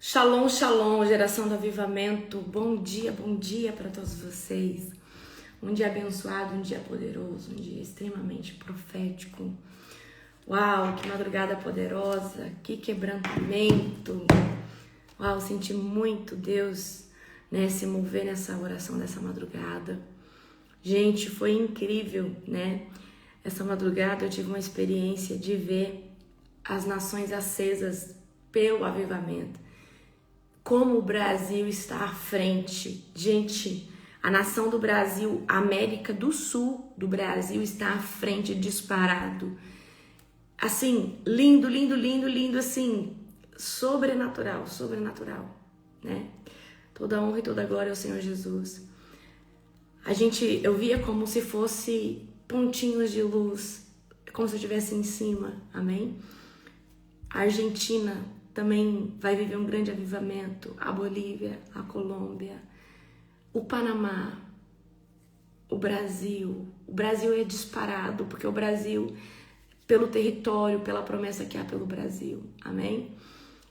Shalom, shalom, geração do avivamento. Bom dia para todos vocês. Um dia abençoado, um dia poderoso, um dia extremamente profético. Uau, que madrugada poderosa, que quebrantamento. Uau, senti muito Deus, né, se mover nessa oração dessa madrugada. Gente, foi incrível, né? Essa madrugada eu tive uma experiência de ver as nações acesas pelo avivamento. Como o Brasil está à frente. Gente, a nação do Brasil, a América do Sul do Brasil está à frente, disparado. Assim, lindo, lindo, lindo, lindo, assim, sobrenatural, né? Toda honra e toda glória ao Senhor Jesus. Eu via como se fosse pontinhos de luz, como se eu estivesse em cima, amém? A Argentina também vai viver um grande avivamento, a Bolívia, a Colômbia, o Panamá, o Brasil. O Brasil é disparado, porque o Brasil, pelo território, pela promessa que há pelo Brasil, amém?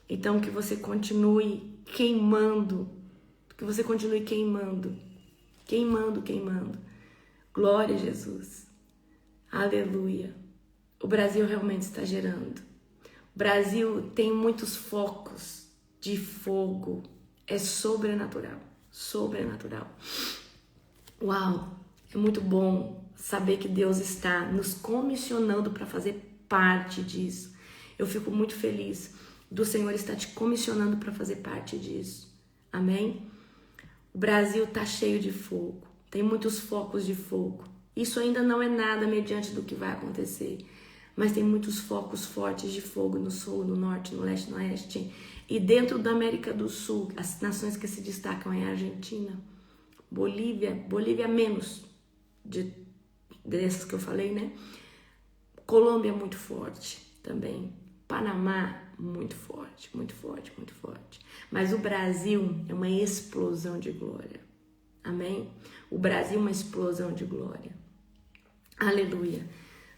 Então que você continue queimando, queimando. Glória a Jesus, aleluia. O Brasil realmente está gerando. O Brasil tem muitos focos de fogo, é sobrenatural. Uau, é muito bom saber que Deus está nos comissionando para fazer parte disso. Eu fico muito feliz do Senhor estar te comissionando para fazer parte disso, amém? O Brasil está cheio de fogo, tem muitos focos de fogo. Isso ainda não é nada mediante do que vai acontecer. Mas tem muitos focos fortes de fogo no sul, no norte, no leste, no oeste. E dentro da América do Sul, as nações que se destacam é a Argentina, Bolívia menos dessas que eu falei, né? Colômbia muito forte também. Panamá muito forte. Mas o Brasil é uma explosão de glória. Amém? O Brasil é uma explosão de glória. Aleluia.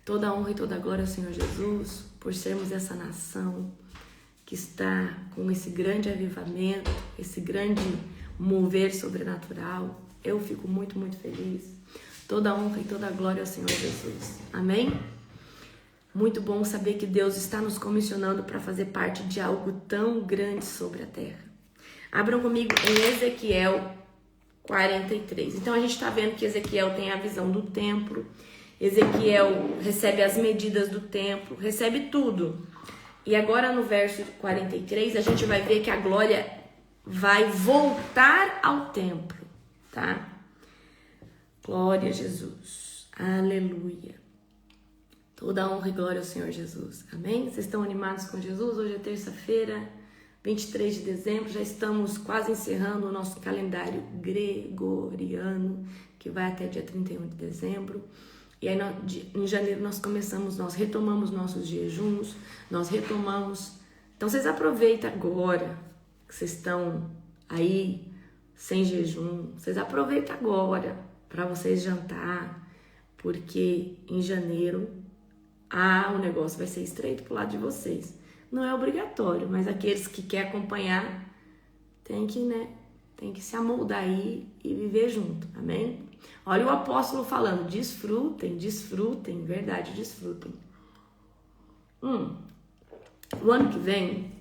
Toda a honra e toda a glória ao Senhor Jesus, por sermos essa nação que está com esse grande avivamento, esse grande mover sobrenatural. Eu fico muito, muito feliz. Toda a honra e toda a glória ao Senhor Jesus. Amém? Muito bom saber que Deus está nos comissionando para fazer parte de algo tão grande sobre a terra. Abram comigo em Ezequiel 43. Então a gente está vendo que Ezequiel tem a visão do templo. Ezequiel recebe as medidas do templo, recebe tudo. E agora no verso 43 a gente vai ver que a glória vai voltar ao templo, tá? Glória a Jesus, aleluia. Toda a honra e glória ao Senhor Jesus, amém? Vocês estão animados com Jesus? Hoje é terça-feira, 23 de dezembro, já estamos quase encerrando o nosso calendário gregoriano, que vai até dia 31 de dezembro. E aí em janeiro nós retomamos nossos jejuns, Então vocês aproveitam agora que vocês estão aí sem jejum, vocês aproveitam agora para vocês jantar, porque em janeiro o negócio vai ser estreito pro lado de vocês. Não é obrigatório, mas aqueles que querem acompanhar tem que se amoldar aí e viver junto, amém? Olha o apóstolo falando, desfrutem, verdade, desfrutem. O ano que vem,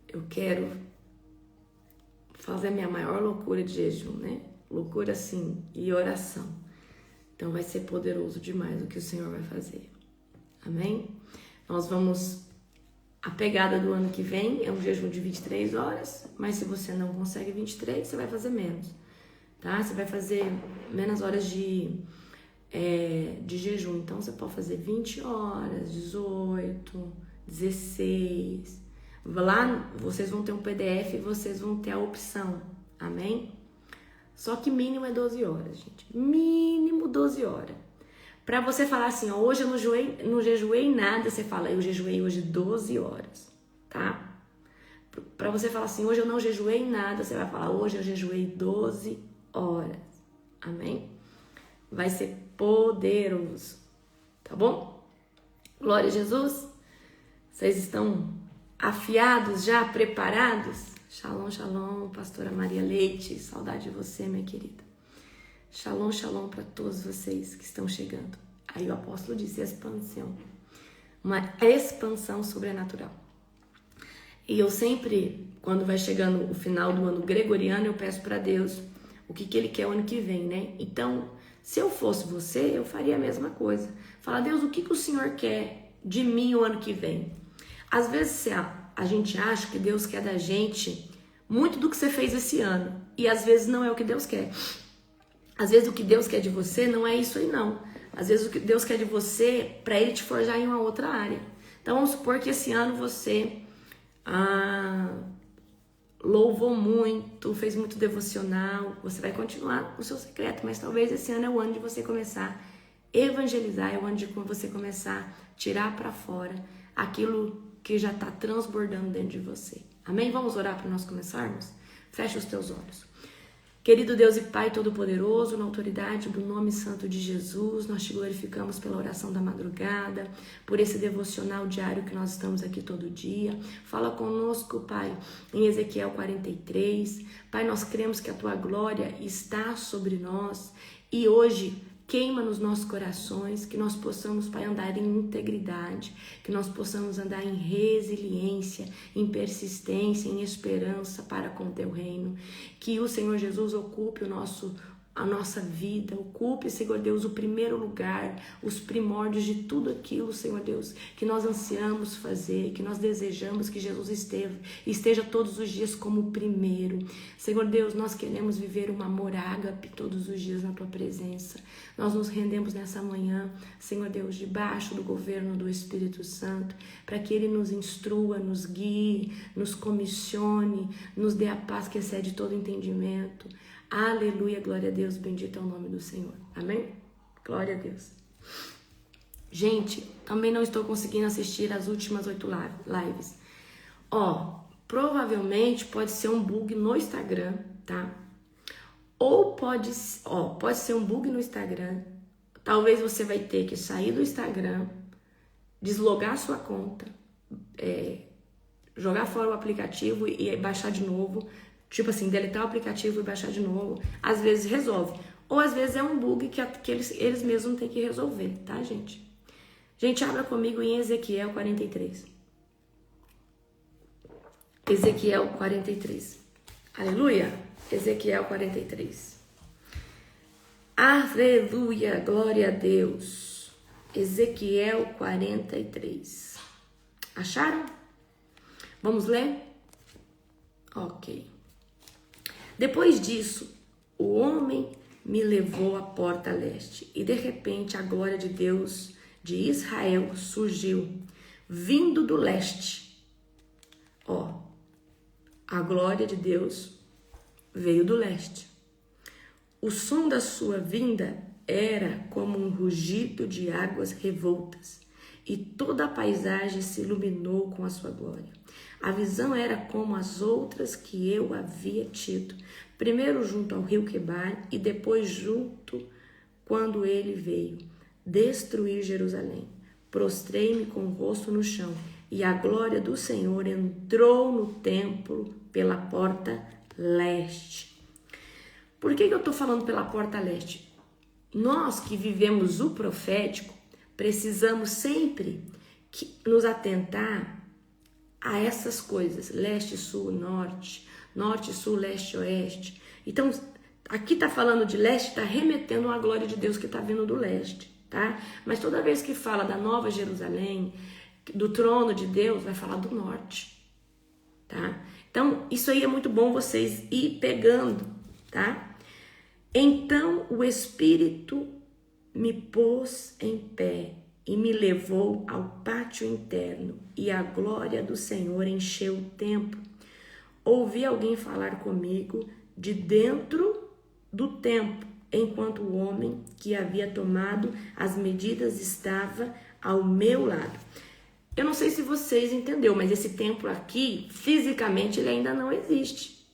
eu quero fazer a minha maior loucura de jejum, né? Loucura assim, e oração. Então vai ser poderoso demais o que o Senhor vai fazer, amém? A pegada do ano que vem é um jejum de 23 horas, mas se você não consegue 23, você vai fazer menos. Tá? Você vai fazer menos horas de jejum. Então, você pode fazer 20 horas, 18, 16. Lá, vocês vão ter um PDF e vocês vão ter a opção. Amém? Só que mínimo é 12 horas, gente. Mínimo 12 horas. Pra você falar assim, ó, hoje eu não jejuei nada, você fala, eu jejuei hoje 12 horas. Tá? Pra você falar assim, hoje eu não jejuei nada, você vai falar, hoje eu jejuei 12 horas, amém? Vai ser poderoso, tá bom? Glória a Jesus. Vocês estão afiados já, preparados? Shalom, shalom, pastora Maria Leite, saudade de você, minha querida. Shalom, shalom para todos vocês que estão chegando. Aí o apóstolo disse expansão, uma expansão sobrenatural. E eu sempre, quando vai chegando o final do ano gregoriano, eu peço para Deus o que Ele quer o ano que vem, né? Então, se eu fosse você, eu faria a mesma coisa. Falar, Deus, o que o Senhor quer de mim o ano que vem? Às vezes a gente acha que Deus quer da gente muito do que você fez esse ano. E às vezes não é o que Deus quer. Às vezes o que Deus quer de você não é isso aí, não. Às vezes o que Deus quer de você, para Ele te forjar em uma outra área. Então vamos supor que esse ano você louvou muito, fez muito devocional. Você vai continuar no seu secreto, mas talvez esse ano é o ano de você começar a evangelizar, é o ano de você começar a tirar para fora aquilo que já está transbordando dentro de você. Amém? Vamos orar para nós começarmos? Fecha os teus olhos. Querido Deus e Pai Todo-Poderoso, na autoridade do nome santo de Jesus, nós te glorificamos pela oração da madrugada, por esse devocional diário que nós estamos aqui todo dia. Fala conosco, Pai, em Ezequiel 43. Pai, nós cremos que a Tua glória está sobre nós e hoje queima nos nossos corações, que nós possamos, Pai, andar em integridade, que nós possamos andar em resiliência, em persistência, em esperança para com o Teu reino. Que o Senhor Jesus ocupe a nossa vida, ocupe, Senhor Deus, o primeiro lugar, os primórdios de tudo aquilo, Senhor Deus, que nós ansiamos fazer, que nós desejamos que Jesus esteja todos os dias como o primeiro. Senhor Deus, nós queremos viver um amor ágape todos os dias na Tua presença. Nós nos rendemos nessa manhã, Senhor Deus, debaixo do governo do Espírito Santo, para que Ele nos instrua, nos guie, nos comissione, nos dê a paz que excede todo entendimento. Aleluia, glória a Deus, bendito é o nome do Senhor. Amém? Glória a Deus. Gente, também não estou conseguindo assistir as últimas 8 lives. Provavelmente pode ser um bug no Instagram, tá? Ou pode ser um bug no Instagram. Talvez você vai ter que sair do Instagram, deslogar sua conta, jogar fora o aplicativo e baixar de novo. Tipo assim, deletar o aplicativo e baixar de novo. Às vezes resolve. Ou às vezes é um bug que eles mesmos têm que resolver, tá, gente? Gente, abra comigo em Ezequiel 43. Ezequiel 43. Aleluia! Ezequiel 43. Aleluia! Glória a Deus! Ezequiel 43. Acharam? Vamos ler? Ok. Depois disso, o homem me levou à porta leste e de repente a glória de Deus de Israel surgiu, vindo do leste. A glória de Deus veio do leste. O som da sua vinda era como um rugido de águas revoltas e toda a paisagem se iluminou com a sua glória. A visão era como as outras que eu havia tido, primeiro junto ao rio Quebar e depois junto quando ele veio destruir Jerusalém. Prostrei-me com o rosto no chão e a glória do Senhor entrou no templo pela porta leste. Por que eu estou falando pela porta leste? Nós que vivemos o profético, precisamos sempre nos atentar a essas coisas, leste, sul, norte, norte, sul, leste, oeste. Então, aqui tá falando de leste, tá remetendo à glória de Deus que tá vindo do leste, tá? Mas toda vez que fala da Nova Jerusalém, do trono de Deus, vai falar do norte, tá? Então, isso aí é muito bom vocês ir pegando, tá? Então, o Espírito me pôs em pé e me levou ao pátio interno, e a glória do Senhor encheu o templo. Ouvi alguém falar comigo de dentro do templo, enquanto o homem que havia tomado as medidas estava ao meu lado. Eu não sei se vocês entenderam, mas esse templo aqui, fisicamente, ele ainda não existe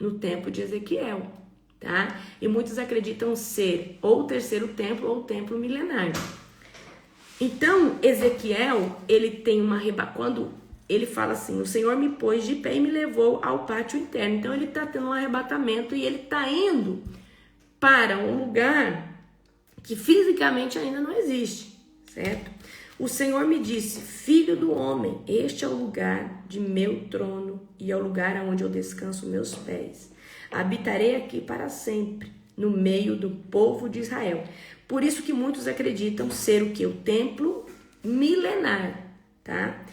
no templo de Ezequiel, tá? E muitos acreditam ser ou o terceiro templo ou o templo milenar. Então, Ezequiel, ele tem quando ele fala assim, o Senhor me pôs de pé e me levou ao pátio interno. Então ele está tendo um arrebatamento e ele está indo para um lugar que fisicamente ainda não existe, certo? O Senhor me disse, filho do homem, este é o lugar de meu trono e é o lugar onde eu descanso meus pés. Habitarei aqui para sempre, no meio do povo de Israel. Por isso que muitos acreditam ser o que? O templo milenar, tá?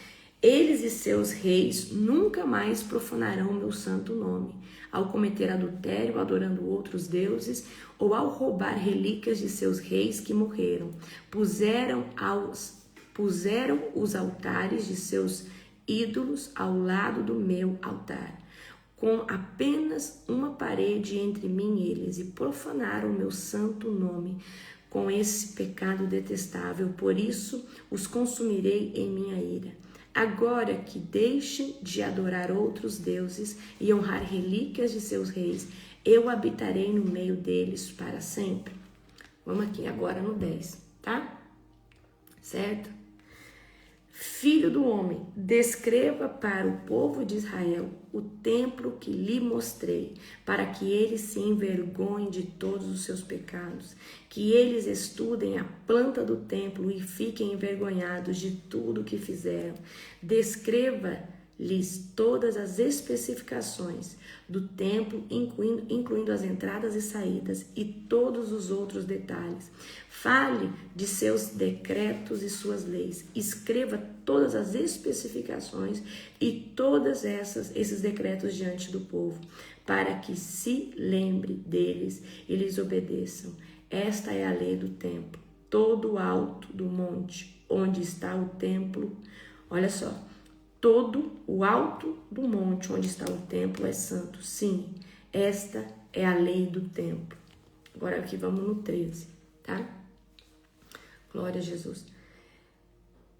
Eles e seus reis nunca mais profanarão o meu santo nome, ao cometer adultério, adorando outros deuses, ou ao roubar relíquias de seus reis que morreram. Puseram os altares de seus ídolos ao lado do meu altar, com apenas uma parede entre mim e eles, e profanaram o meu santo nome com esse pecado detestável. Por isso os consumirei em minha ira. Agora que deixem de adorar outros deuses e honrar relíquias de seus reis, eu habitarei no meio deles para sempre. Vamos aqui agora no 10, tá? Certo? Filho do homem, descreva para o povo de Israel o templo que lhe mostrei, para que eles se envergonhem de todos os seus pecados, que eles estudem a planta do templo e fiquem envergonhados de tudo o que fizeram. Descreva-lhes todas as especificações do templo, incluindo as entradas e saídas e todos os outros detalhes. Fale de seus decretos e suas leis. Escreva todas as especificações e todos esses decretos diante do povo, para que se lembre deles e lhes obedeçam. Esta é a lei do templo. Todo o alto do monte onde está o templo, olha só, todo o alto do monte onde está o templo é santo. Sim, esta é a lei do templo. Agora aqui vamos no 13, tá? Glória a Jesus.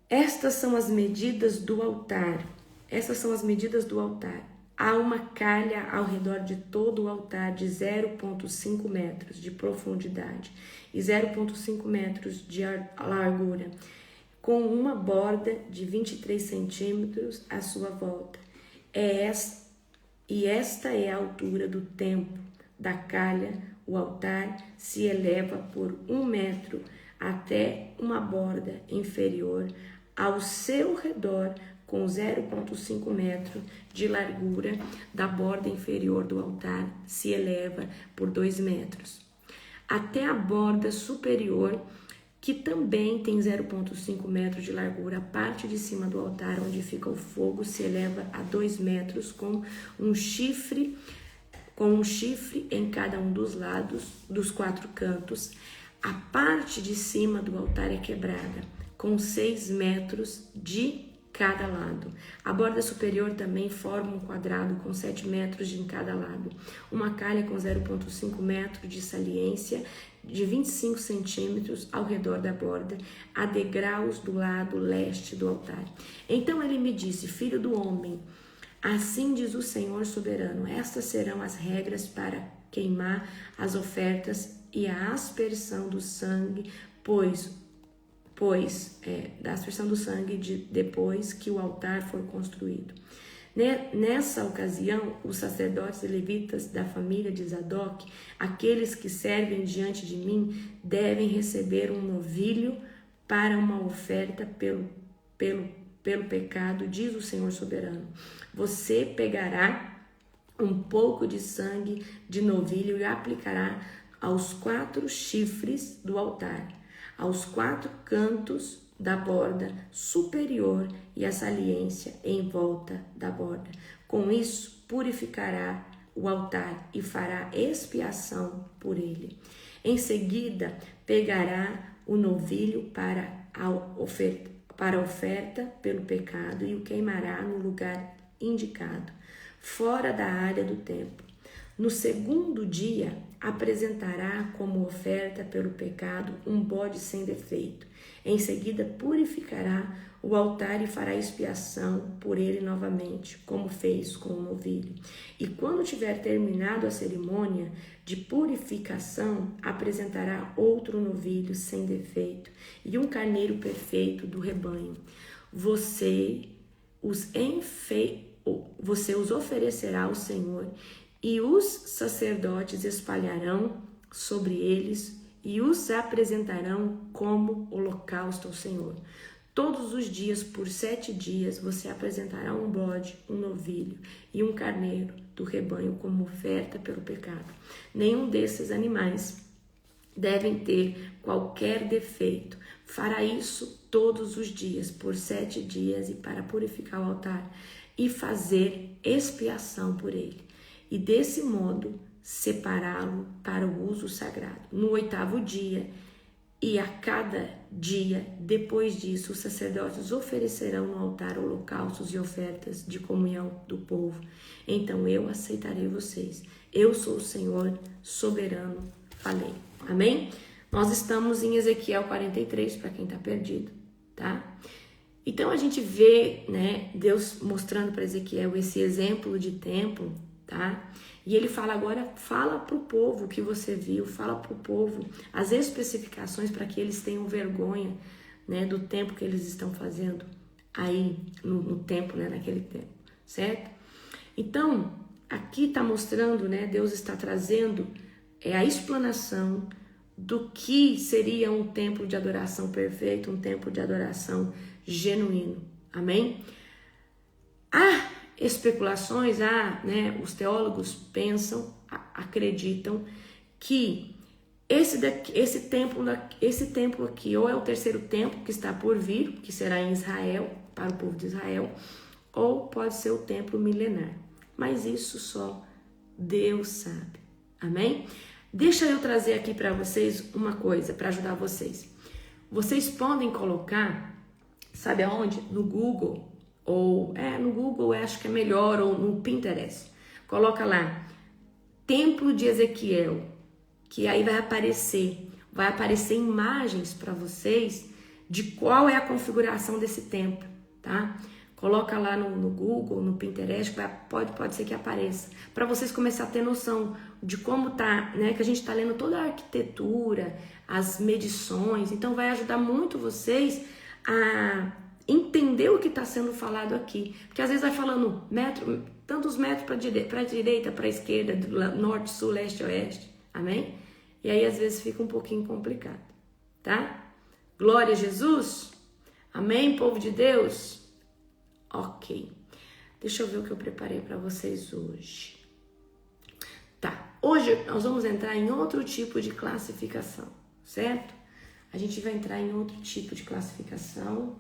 Estas são as medidas do altar. Essas são as medidas do altar. Há uma calha ao redor de todo o altar de 0,5 metros de profundidade e 0,5 metros de largura, com uma borda de 23 centímetros à sua volta. Esta é a altura do templo da calha. O altar se eleva por 1 metro até uma borda inferior ao seu redor, com 0,5 metro de largura da borda inferior do altar, se eleva por 2 metros. Até a borda superior, que também tem 0,5 metros de largura, a parte de cima do altar onde fica o fogo se eleva a 2 metros, com um chifre em cada um dos lados dos 4 cantos. A parte de cima do altar é quebrada, com 6 metros de cada lado. A borda superior também forma um quadrado com 7 metros em cada lado. Uma calha com 0,5 metro de saliência de 25 centímetros ao redor da borda, a degraus do lado leste do altar. Então ele me disse, filho do homem, assim diz o Senhor soberano, estas serão as regras para queimar as ofertas e a aspersão do sangue, da aspersão do sangue depois que o altar for construído. Nessa ocasião, os sacerdotes e levitas da família de Zadok, aqueles que servem diante de mim, devem receber um novilho para uma oferta pelo pecado, diz o Senhor soberano. Você pegará um pouco de sangue de novilho e aplicará aos 4 chifres do altar, aos 4 cantos da borda superior e a saliência em volta da borda. Com isso, purificará o altar e fará expiação por ele. Em seguida, pegará o novilho para a oferta pelo pecado e o queimará no lugar indicado, fora da área do templo. No segundo dia, apresentará como oferta pelo pecado um bode sem defeito. Em seguida, purificará o altar e fará expiação por ele novamente, como fez com o novilho. E quando tiver terminado a cerimônia de purificação, apresentará outro novilho sem defeito e um carneiro perfeito do rebanho. Você você os oferecerá ao Senhor, e os sacerdotes espalharão sobre eles e os apresentarão como holocausto ao Senhor. Todos os dias, por 7 dias, você apresentará um bode, um novilho e um carneiro do rebanho como oferta pelo pecado. Nenhum desses animais devem ter qualquer defeito. Fará isso todos os dias, por 7 dias, e para purificar o altar e fazer expiação por ele. E desse modo separá-lo para o uso sagrado. No 8º dia e a cada dia depois disso, os sacerdotes oferecerão no altar holocaustos e ofertas de comunhão do povo. Então eu aceitarei vocês. Eu sou o Senhor soberano, falei. Amém? Nós estamos em Ezequiel 43, para quem está perdido, tá? Então a gente vê, né, Deus mostrando para Ezequiel esse exemplo de templo, tá? E ele fala agora, fala para o povo o que você viu, fala para o povo as especificações para que eles tenham vergonha, né, do tempo que eles estão fazendo aí no tempo, né, naquele tempo, certo? Então, aqui está mostrando, né, Deus está trazendo a explanação do que seria um templo de adoração perfeito, um templo de adoração genuíno, amém? Especulações, né, os teólogos pensam, acreditam que esse templo aqui ou é o terceiro templo que está por vir, que será em Israel, para o povo de Israel, ou pode ser o templo milenar. Mas isso só Deus sabe, amém? Deixa eu trazer aqui para vocês uma coisa, para ajudar vocês. Vocês podem colocar, sabe aonde? No Google, ou no Google eu acho que é melhor, ou no Pinterest. Coloca lá, Templo de Ezequiel, que aí vai aparecer imagens para vocês de qual é a configuração desse templo, tá? Coloca lá no Google, no Pinterest, pode ser que apareça, para vocês começarem a ter noção de como tá, né? Que a gente tá lendo toda a arquitetura, as medições, então vai ajudar muito vocês a entender o que está sendo falado aqui, porque às vezes vai falando tantos metros para a direita, para a esquerda, do norte, sul, leste, oeste, amém? E aí às vezes fica um pouquinho complicado, tá? Glória a Jesus, amém, povo de Deus? Ok, deixa eu ver o que eu preparei para vocês hoje. Tá, hoje nós vamos entrar em outro tipo de classificação, certo? A gente vai entrar em outro tipo de classificação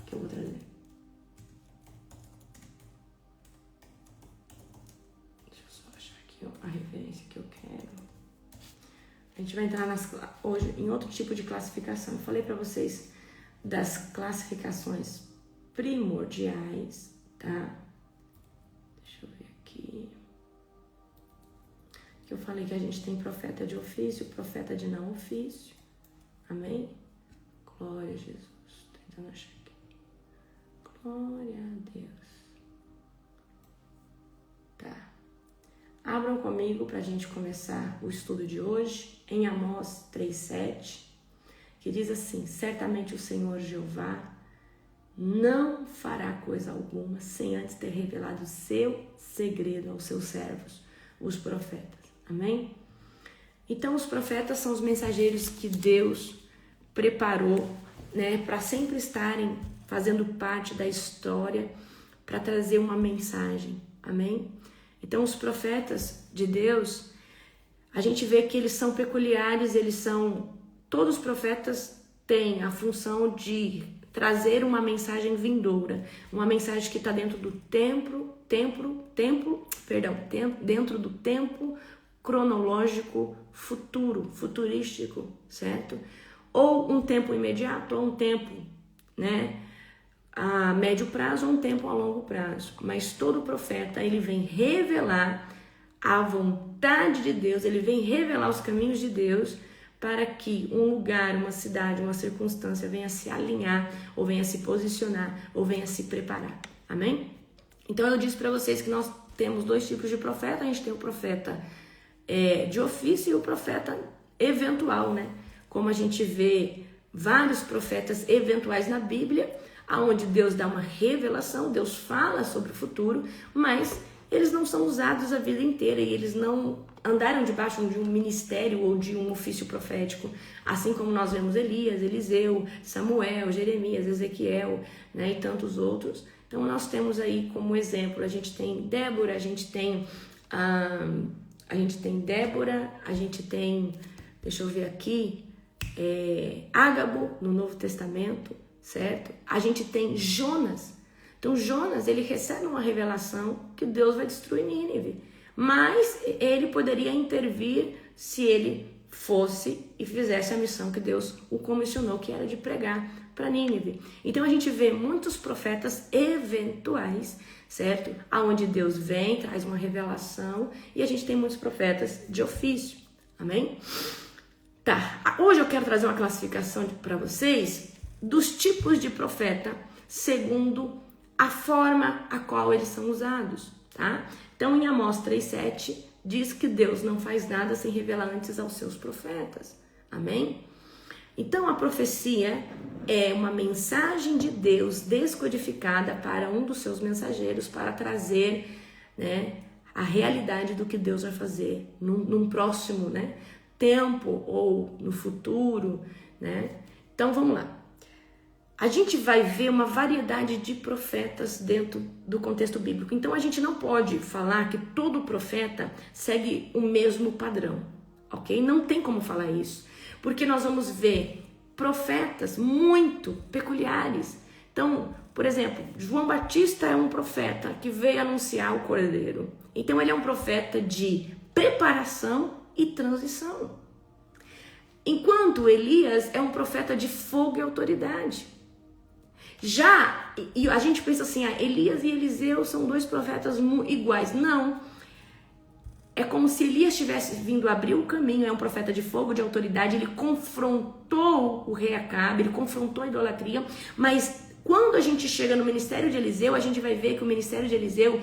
que eu vou trazer. Deixa eu só achar aqui a referência que eu quero. A gente vai entrar hoje em outro tipo de classificação. Eu falei para vocês das classificações primordiais, tá? Deixa eu ver aqui. Que eu falei que a gente tem profeta de ofício, profeta de não ofício. Amém? Glória a Jesus. Tô tentando achar aqui. Glória a Deus. Tá. Abram comigo para a gente começar o estudo de hoje em Amós 3:7, que diz assim: certamente o Senhor Jeová não fará coisa alguma sem antes ter revelado o seu segredo aos seus servos, os profetas. Amém? Então, os profetas são os mensageiros que Deus preparou, né, para sempre estarem fazendo parte da história, para trazer uma mensagem. Amém? Então, os profetas de Deus, a gente vê que eles são peculiares, todos os profetas têm a função de trazer uma mensagem vindoura, uma mensagem que está dentro do dentro do tempo cronológico futurístico, certo? Ou um tempo imediato, ou um tempo, né, a médio prazo, ou um tempo a longo prazo. Mas todo profeta, ele vem revelar a vontade de Deus, ele vem revelar os caminhos de Deus, para que um lugar, uma cidade, uma circunstância venha se alinhar, ou venha se posicionar, ou venha se preparar. Amém? Então eu disse para vocês que nós temos 2 tipos de profeta. A gente tem o profeta de ofício e o profeta eventual, né? Como a gente vê vários profetas eventuais na Bíblia, onde Deus dá uma revelação, Deus fala sobre o futuro, mas eles não são usados a vida inteira e eles não andaram debaixo de um ministério ou de um ofício profético, assim como nós vemos Elias, Eliseu, Samuel, Jeremias, Ezequiel, né, e tantos outros. Então nós temos aí como exemplo, a gente tem Débora, a gente tem Débora, a gente tem, deixa eu ver aqui, Ágabo no Novo Testamento, certo? A gente tem Jonas. Então Jonas, ele recebe uma revelação que Deus vai destruir Nínive, mas ele poderia intervir se ele fosse e fizesse a missão que Deus o comissionou, que era de pregar para Nínive. Então a gente vê muitos profetas eventuais, certo? Aonde Deus vem, traz uma revelação, e a gente tem muitos profetas de ofício. Amém? Tá, hoje eu quero trazer uma classificação para vocês dos tipos de profeta segundo a forma a qual eles são usados, tá? Então em Amós 3:7 diz que Deus não faz nada sem revelar antes aos seus profetas. Amém? Então a profecia é uma mensagem de Deus descodificada para um dos seus mensageiros para trazer, né, a realidade do que Deus vai fazer num próximo, né, tempo ou no futuro, né? Então vamos lá. A gente vai ver uma variedade de profetas dentro do contexto bíblico. Então a gente não pode falar que todo profeta segue o mesmo padrão, ok? Não tem como falar isso, porque nós vamos ver profetas muito peculiares. Então, por exemplo, João Batista é um profeta que veio anunciar o Cordeiro. Então ele é um profeta de preparação e transição. Enquanto Elias é um profeta de fogo e autoridade. Já, e a gente pensa assim, Elias e Eliseu são dois profetas iguais. Não. É como se Elias tivesse vindo abrir o caminho, é um profeta de fogo, de autoridade, ele confrontou o rei Acabe, ele confrontou a idolatria, mas quando a gente chega no ministério de Eliseu, a gente vai ver que o ministério de Eliseu,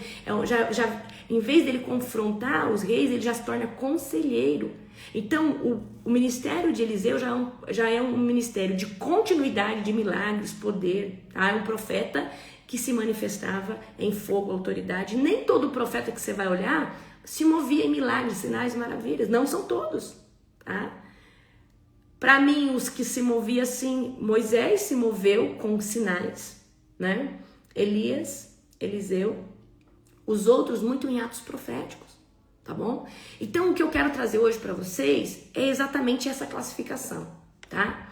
em vez dele confrontar os reis, ele já se torna conselheiro. Então, o ministério de Eliseu já é um ministério de continuidade, de milagres, poder, tá? É um profeta que se manifestava em fogo, autoridade. Nem todo profeta que você vai olhar se movia em milagres, sinais, maravilhas. Não são todos, tá? Para mim, os que se moviam assim, Moisés se moveu com sinais, né? Elias, Eliseu, os outros muito em atos proféticos, tá bom? Então, o que eu quero trazer hoje para vocês é exatamente essa classificação, tá?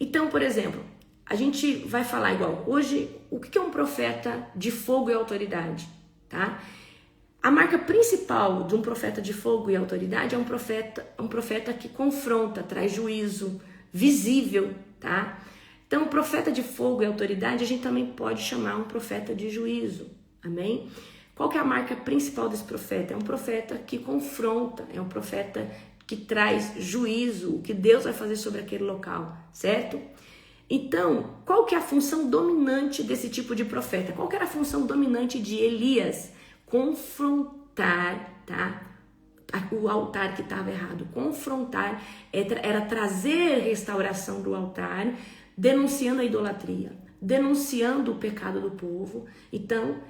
Então, por exemplo, a gente vai falar igual, hoje, o que é um profeta de fogo e autoridade, tá? A marca principal de um profeta de fogo e autoridade é um profeta que confronta, traz juízo, visível, tá? Então, o profeta de fogo e autoridade, a gente também pode chamar um profeta de juízo, amém? Qual que é a marca principal desse profeta? É um profeta que confronta, é um profeta que traz juízo, o que Deus vai fazer sobre aquele local, certo? Então, qual que é a função dominante desse tipo de profeta? Qual que era a função dominante de Elias? Confrontar, tá? O altar que estava errado. Confrontar era trazer restauração do altar, denunciando a idolatria, denunciando o pecado do povo. Então,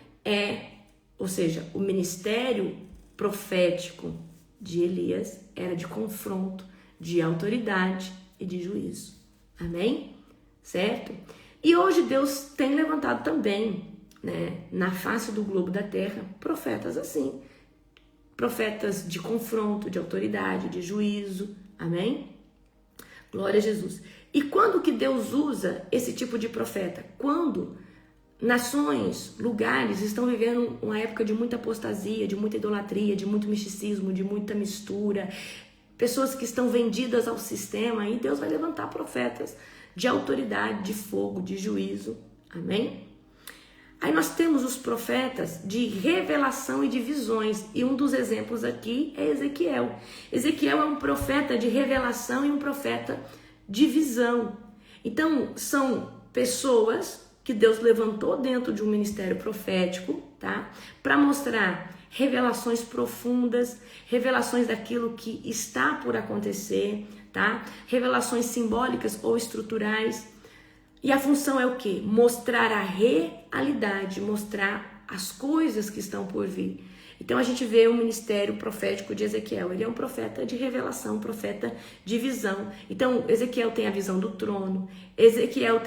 ou seja, o ministério profético de Elias era de confronto, de autoridade e de juízo. Amém? Certo? E hoje Deus tem levantado também, né, na face do globo da terra, profetas assim. Profetas de confronto, de autoridade, de juízo. Amém? Glória a Jesus. E quando que Deus usa esse tipo de profeta? Quando nações, lugares estão vivendo uma época de muita apostasia, de muita idolatria, de muito misticismo, de muita mistura, pessoas que estão vendidas ao sistema, e Deus vai levantar profetas de autoridade, de fogo, de juízo. Amém? Aí nós temos os profetas de revelação e de visões, e um dos exemplos aqui é Ezequiel. Ezequiel é um profeta de revelação e um profeta de visão. Então, são pessoas que Deus levantou dentro de um ministério profético, tá? Para mostrar revelações profundas, revelações daquilo que está por acontecer, tá? Revelações simbólicas ou estruturais. E a função é o quê? Mostrar a realidade, mostrar as coisas que estão por vir. Então a gente vê o ministério profético de Ezequiel. Ele é um profeta de revelação, um profeta de visão. Então Ezequiel tem a visão do trono. Ezequiel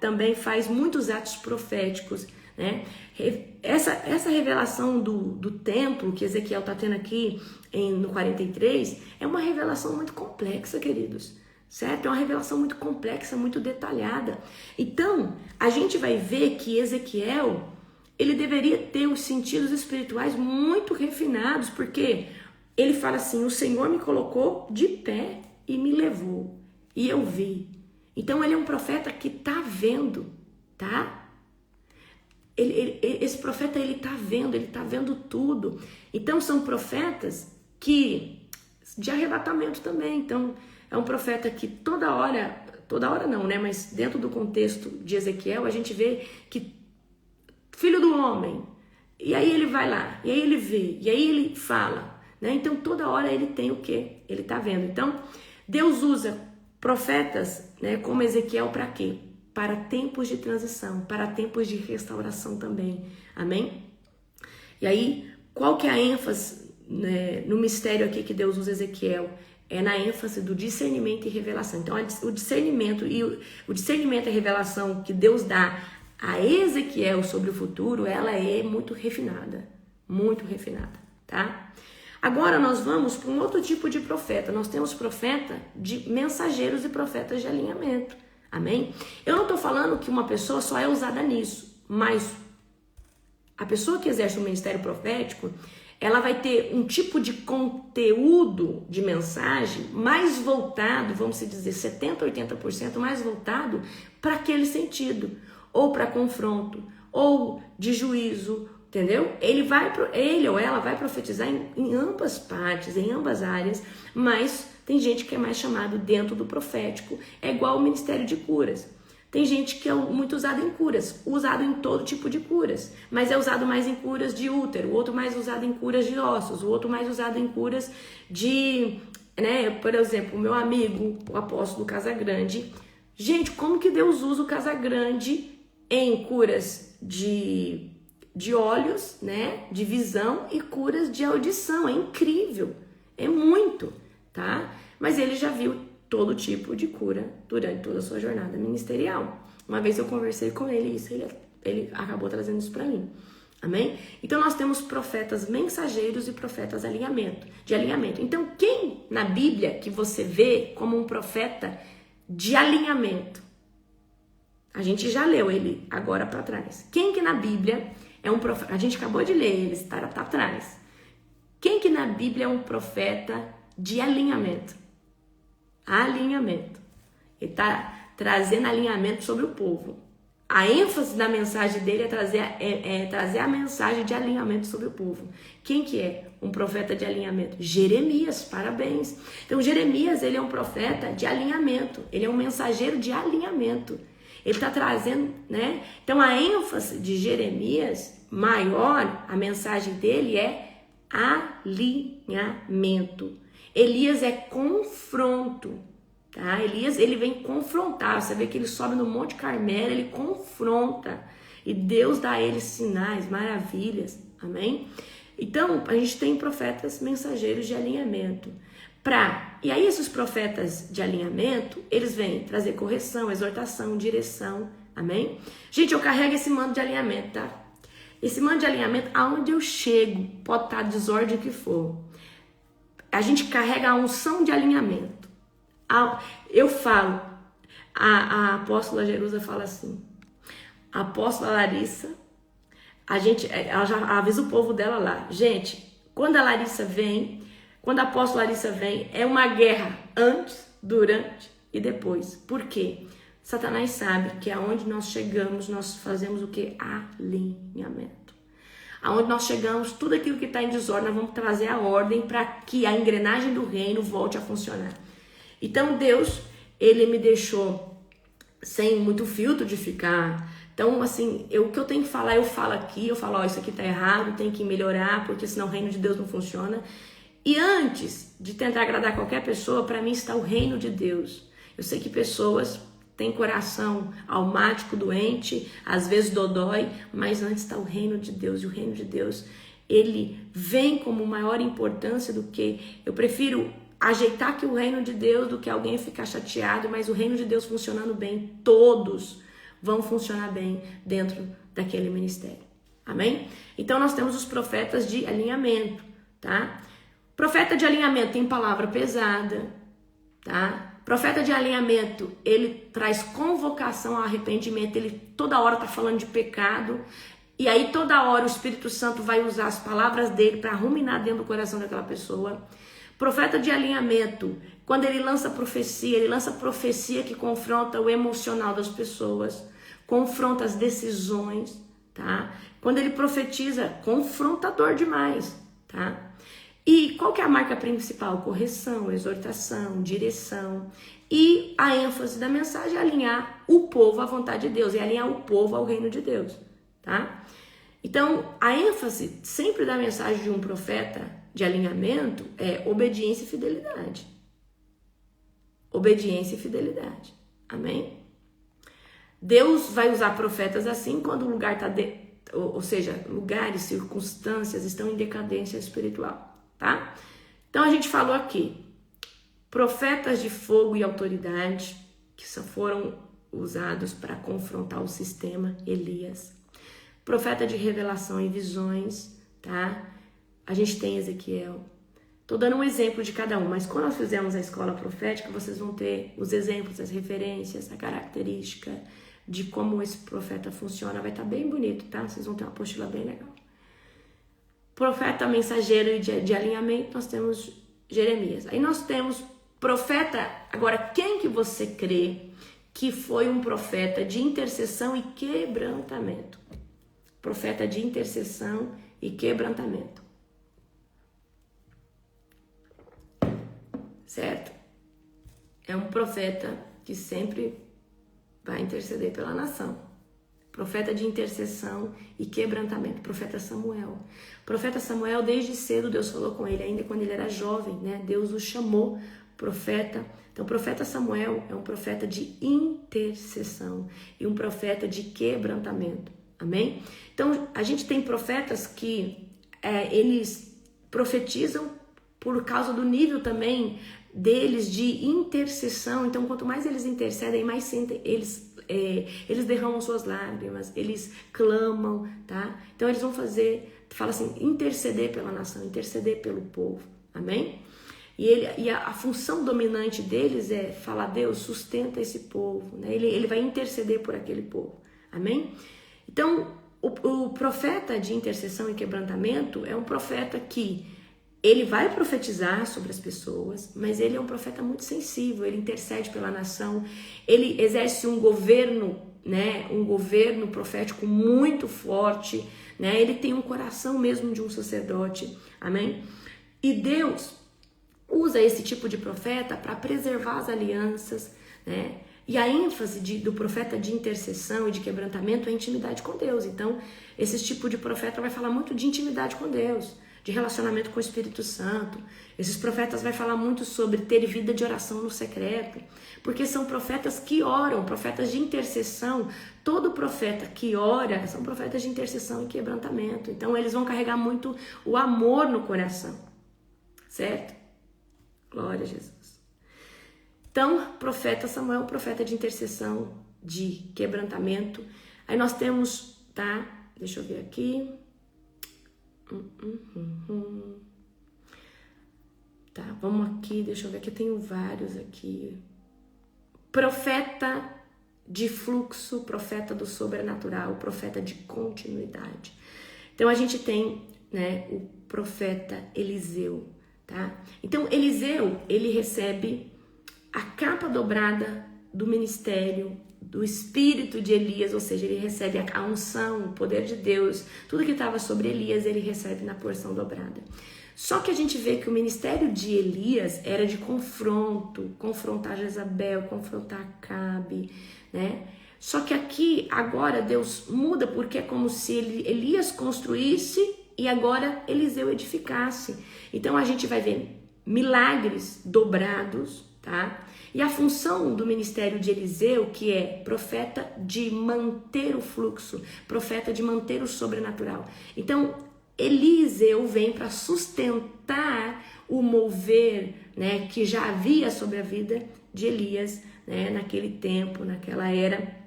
também faz muitos atos proféticos, né? Essa revelação do templo que Ezequiel está tendo aqui no 43 é uma revelação muito complexa, queridos. Certo? É uma revelação muito complexa, muito detalhada. Então, a gente vai ver que Ezequiel, ele deveria ter os sentidos espirituais muito refinados, porque ele fala assim, o Senhor me colocou de pé e me levou, e eu vi. Então, ele é um profeta que está vendo, tá? Esse profeta, ele está vendo tudo. Então, são profetas de arrebatamento também. Então, é um profeta que toda hora não, né? Mas dentro do contexto de Ezequiel, a gente vê que filho do homem, e aí ele vai lá, e aí ele vê, e aí ele fala, né? Então toda hora ele tem o quê? Ele tá vendo. Então Deus usa profetas, né, como Ezequiel para quê? Para tempos de transição, para tempos de restauração também. Amém? E aí, qual que é a ênfase, né, no mistério aqui que Deus usa Ezequiel? É na ênfase do discernimento e revelação. Então, o discernimento e a revelação que Deus dá a Ezequiel sobre o futuro, ela é muito refinada, tá? Agora nós vamos para um outro tipo de profeta. Nós temos profeta de mensageiros e profetas de alinhamento. Amém? Eu não estou falando que uma pessoa só é usada nisso, mas a pessoa que exerce o ministério profético, ela vai ter um tipo de conteúdo de mensagem mais voltado, vamos dizer, 70%, 80% mais voltado para aquele sentido, ou para confronto, ou de juízo, entendeu? Ele ou ela vai profetizar em ambas partes, em ambas áreas, mas tem gente que é mais chamado dentro do profético, é igual o ministério de curas. Tem gente que é muito usado em curas, usado em todo tipo de curas, mas é usado mais em curas de útero, o outro mais usado em curas de ossos, o outro mais usado em curas de, né, por exemplo, o meu amigo, o apóstolo Casagrande. Gente, como que Deus usa o Casagrande em curas de olhos, né, de visão e curas de audição? É incrível, é muito, tá? Mas ele já viu todo tipo de cura durante toda a sua jornada ministerial. Uma vez eu conversei com ele e ele acabou trazendo isso para mim. Amém? Então nós temos profetas mensageiros e profetas de alinhamento. Então quem na Bíblia que você vê como um profeta de alinhamento? A gente já leu ele agora para trás. Quem que na Bíblia é um profeta? A gente acabou de ler ele, está atrás. Quem que na Bíblia é um profeta de alinhamento? Alinhamento. Ele está trazendo alinhamento sobre o povo. A ênfase da mensagem dele é trazer a mensagem de alinhamento sobre o povo. Quem que é um profeta de alinhamento? Jeremias, parabéns. Então Jeremias, ele é um profeta de alinhamento. Ele é um mensageiro de alinhamento. Ele está trazendo, né? Então a ênfase de Jeremias maior, a mensagem dele é alinhamento. Elias é confronto, tá? Elias, ele vem confrontar. Você vê que ele sobe no Monte Carmelo, ele confronta. E Deus dá a ele sinais, maravilhas. Amém? Então, a gente tem profetas mensageiros de alinhamento. E aí, esses profetas de alinhamento, eles vêm trazer correção, exortação, direção. Amém? Gente, eu carrego esse manto de alinhamento, tá? Esse manto de alinhamento, aonde eu chego, pode estar desordem que for. A gente carrega a unção de alinhamento. Eu falo, a apóstola Jerusa fala assim, a apóstola Larissa, ela já avisa o povo dela lá. Gente, quando a apóstola Larissa vem, é uma guerra antes, durante e depois. Por quê? Satanás sabe que aonde nós chegamos, nós fazemos o quê? Alinhamento. Aonde nós chegamos, tudo aquilo que está em desordem, nós vamos trazer a ordem para que a engrenagem do reino volte a funcionar. Então Deus, ele me deixou sem muito filtro de ficar. Então, assim, o que eu tenho que falar, eu falo aqui, eu falo, isso aqui tá errado, tem que melhorar, porque senão o reino de Deus não funciona. E antes de tentar agradar qualquer pessoa, para mim está o reino de Deus. Eu sei que pessoas tem coração almático, doente, às vezes dodói, mas antes está o reino de Deus. E o reino de Deus, ele vem como maior importância do que... Eu prefiro ajeitar aqui o reino de Deus do que alguém ficar chateado, mas o reino de Deus funcionando bem, todos vão funcionar bem dentro daquele ministério. Amém? Então nós temos os profetas de alinhamento, tá? Profeta de alinhamento tem palavra pesada, tá? Profeta de alinhamento, ele traz convocação ao arrependimento, ele toda hora tá falando de pecado, e aí toda hora o Espírito Santo vai usar as palavras dele para ruminar dentro do coração daquela pessoa. Profeta de alinhamento, quando ele lança profecia que confronta o emocional das pessoas, confronta as decisões, tá? Quando ele profetiza, confrontador demais, tá? E qual que é a marca principal? Correção, exortação, direção. E a ênfase da mensagem é alinhar o povo à vontade de Deus, é alinhar o povo ao reino de Deus, tá? Então, a ênfase sempre da mensagem de um profeta de alinhamento é obediência e fidelidade. Obediência e fidelidade. Amém? Deus vai usar profetas assim quando o lugar está... Ou seja, lugares, circunstâncias estão em decadência espiritual. Tá? Então a gente falou aqui, profetas de fogo e autoridade, que só foram usados para confrontar o sistema, Elias. Profeta de revelação e visões, tá? A gente tem Ezequiel. Tô dando um exemplo de cada um, mas quando nós fizermos a escola profética, vocês vão ter os exemplos, as referências, a característica de como esse profeta funciona. Vai estar bem bonito, tá? Vocês vão ter uma apostila bem legal. Profeta mensageiro de alinhamento, nós temos Jeremias. Aí nós temos profeta, agora quem que você crê que foi um profeta de intercessão e quebrantamento? Profeta de intercessão e quebrantamento. Certo? É um profeta que sempre vai interceder pela nação. Profeta de intercessão e quebrantamento, profeta Samuel. Profeta Samuel, desde cedo, Deus falou com ele, ainda quando ele era jovem, né? Deus o chamou profeta. Então, profeta Samuel é um profeta de intercessão e um profeta de quebrantamento. Amém? Então, a gente tem profetas que eles profetizam por causa do nível também deles de intercessão. Então, quanto mais eles intercedem, mais sentem eles derramam suas lágrimas, eles clamam, tá? Então eles vão fala assim, interceder pela nação, interceder pelo povo, amém? E a função dominante deles é falar, Deus, sustenta esse povo, né? Ele vai interceder por aquele povo, amém? Então, o profeta de intercessão e quebrantamento é um profeta que ele vai profetizar sobre as pessoas, mas ele é um profeta muito sensível, ele intercede pela nação, ele exerce um governo, né, um governo profético muito forte, né, ele tem um coração mesmo de um sacerdote, amém? E Deus usa esse tipo de profeta para preservar as alianças, né? E a ênfase do profeta de intercessão e de quebrantamento é a intimidade com Deus. Então, esse tipo de profeta vai falar muito de intimidade com Deus, de relacionamento com o Espírito Santo. Esses profetas vai falar muito sobre ter vida de oração no secreto, porque são profetas que oram, profetas de intercessão. Todo profeta que ora são profetas de intercessão e quebrantamento. Então eles vão carregar muito o amor no coração, certo? Glória a Jesus. Então, profeta Samuel, profeta de intercessão, de quebrantamento. Aí nós temos, tá? Deixa eu ver aqui. Tá, vamos aqui, deixa eu ver aqui, eu tenho vários aqui. Profeta de fluxo, profeta do sobrenatural, profeta de continuidade. Então a gente tem, né, o profeta Eliseu, tá? Então Eliseu, ele recebe a capa dobrada do ministério, do espírito de Elias, ou seja, ele recebe a unção, o poder de Deus, tudo que estava sobre Elias, ele recebe na porção dobrada. Só que a gente vê que o ministério de Elias era de confronto, confrontar Jezabel, confrontar Acabe, né? Só que aqui, agora, Deus muda, porque é como se Elias construísse e agora Eliseu edificasse. Então a gente vai ver milagres dobrados, tá? E a função do ministério de Eliseu, que é profeta de manter o fluxo, profeta de manter o sobrenatural. Então, Eliseu vem para sustentar o mover, né, que já havia sobre a vida de Elias, né, naquele tempo, naquela era.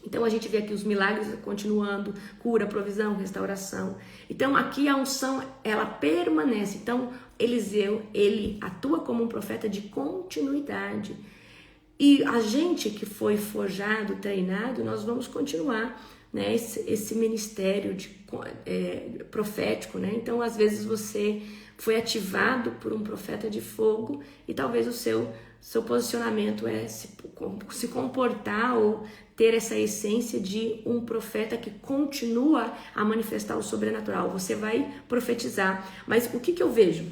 Então a gente vê aqui os milagres continuando, cura, provisão, restauração. Então aqui a unção, ela permanece. Então Eliseu, ele atua como um profeta de continuidade. E a gente que foi forjado, treinado, nós vamos continuar, né, esse ministério profético, né? Então às vezes você foi ativado por um profeta de fogo e talvez o seu posicionamento é se comportar ou ter essa essência de um profeta que continua a manifestar o sobrenatural. Você vai profetizar. Mas o que eu vejo?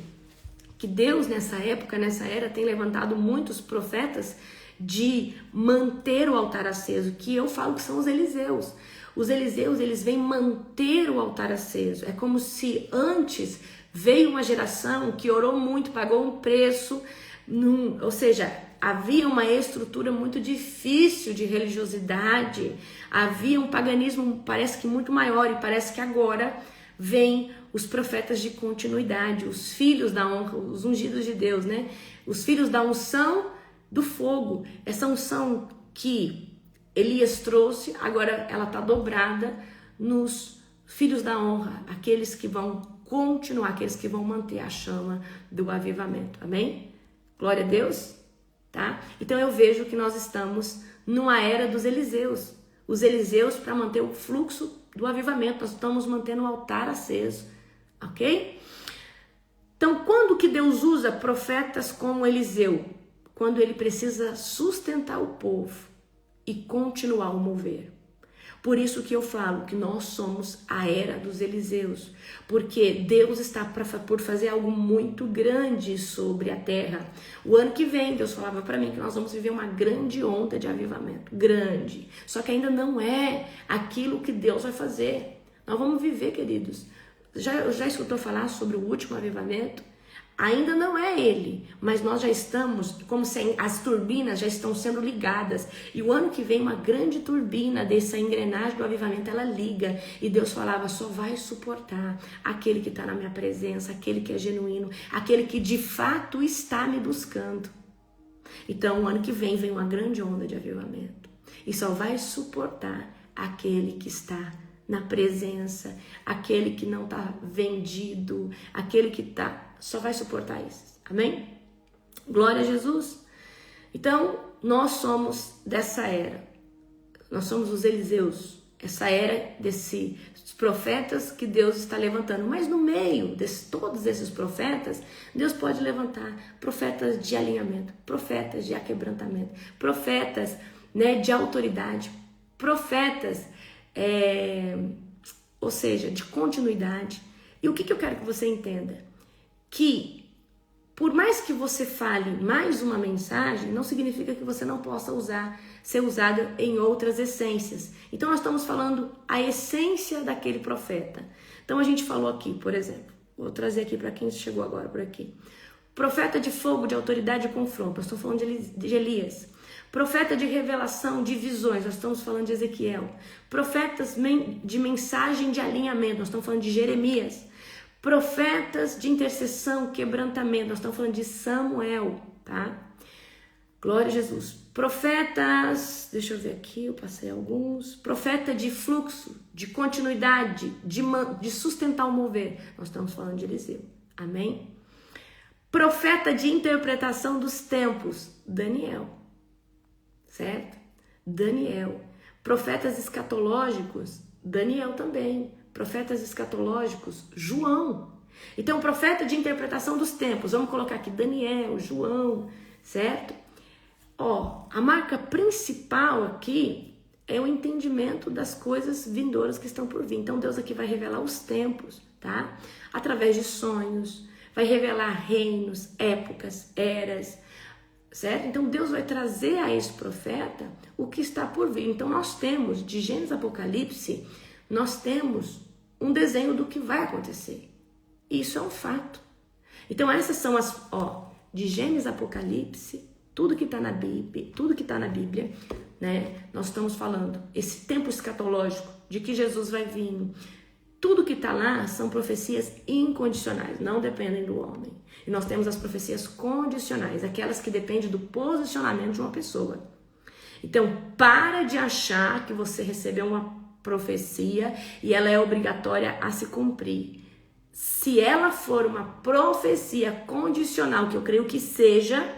Que Deus nessa época, nessa era, tem levantado muitos profetas de manter o altar aceso, que eu falo que são os Eliseus. Os Eliseus, eles vêm manter o altar aceso. É como se antes veio uma geração que orou muito, pagou um preço, ou seja, havia uma estrutura muito difícil de religiosidade, havia um paganismo, parece que muito maior, e parece que agora vem os profetas de continuidade, os filhos da honra, os ungidos de Deus, né? Os filhos da unção do fogo, essa unção que Elias trouxe, agora ela está dobrada nos filhos da honra, aqueles que vão continuar, aqueles que vão manter a chama do avivamento, amém? Glória a Deus, tá? Então eu vejo que nós estamos numa era dos Eliseus, os Eliseus para manter o fluxo do avivamento, nós estamos mantendo o altar aceso, ok? Então quando que Deus usa profetas como Eliseu? Quando ele precisa sustentar o povo e continuar o mover. Por isso que eu falo que nós somos a era dos Eliseus, porque Deus está por fazer algo muito grande sobre a terra. O ano que vem, Deus falava para mim que nós vamos viver uma grande onda de avivamento, grande. Só que ainda não é aquilo que Deus vai fazer. Nós vamos viver, queridos. Já escutou falar sobre o último avivamento? Ainda não é ele, mas nós já estamos, como se as turbinas já estão sendo ligadas. E o ano que vem uma grande turbina dessa engrenagem do avivamento, ela liga. E Deus falava, só vai suportar aquele que está na minha presença, aquele que é genuíno, aquele que de fato está me buscando. Então o ano que vem uma grande onda de avivamento. E só vai suportar aquele que está na presença, aquele que não está vendido, aquele que está... Só vai suportar isso. Amém? Glória a Jesus. Então, nós somos dessa era. Nós somos os Eliseus. Essa era desses profetas que Deus está levantando. Mas no meio de todos esses profetas, Deus pode levantar profetas de alinhamento, profetas de aquebrantamento, profetas, né, de autoridade, profetas, ou seja, de continuidade. E o que eu quero que você entenda? Que por mais que você fale mais uma mensagem, não significa que você não possa ser usado em outras essências. Então nós estamos falando a essência daquele profeta. Então a gente falou aqui, por exemplo, vou trazer aqui para quem chegou agora por aqui. Profeta de fogo, de autoridade e confronto, nós estamos falando de Elias. Profeta de revelação, de visões, nós estamos falando de Ezequiel. Profetas de mensagem de alinhamento, nós estamos falando de Jeremias. Profetas de intercessão, quebrantamento, nós estamos falando de Samuel, tá? Glória a Jesus. Profetas, deixa eu ver aqui, eu passei alguns. Profeta de fluxo, de continuidade, de sustentar o mover, nós estamos falando de Eliseu, amém? Profeta de interpretação dos tempos, Daniel, certo? Daniel. Profetas escatológicos, Daniel também. Profetas escatológicos, João. Então, profeta de interpretação dos tempos, vamos colocar aqui Daniel, João, certo? A marca principal aqui é o entendimento das coisas vindouras que estão por vir. Então, Deus aqui vai revelar os tempos, tá? Através de sonhos, vai revelar reinos, épocas, eras, certo? Então, Deus vai trazer a esse profeta o que está por vir. Então, nós temos, de Gênesis a Apocalipse, nós temos um desenho do que vai acontecer. Isso é um fato. Então essas são de Gênesis a Apocalipse, tudo que está na Bíblia, né? Nós estamos falando, esse tempo escatológico de que Jesus vai vir, tudo que está lá são profecias incondicionais, não dependem do homem. E nós temos as profecias condicionais, aquelas que dependem do posicionamento de uma pessoa. Então, para de achar que você recebeu uma profecia e ela é obrigatória a se cumprir. Se ela for uma profecia condicional, que eu creio que seja,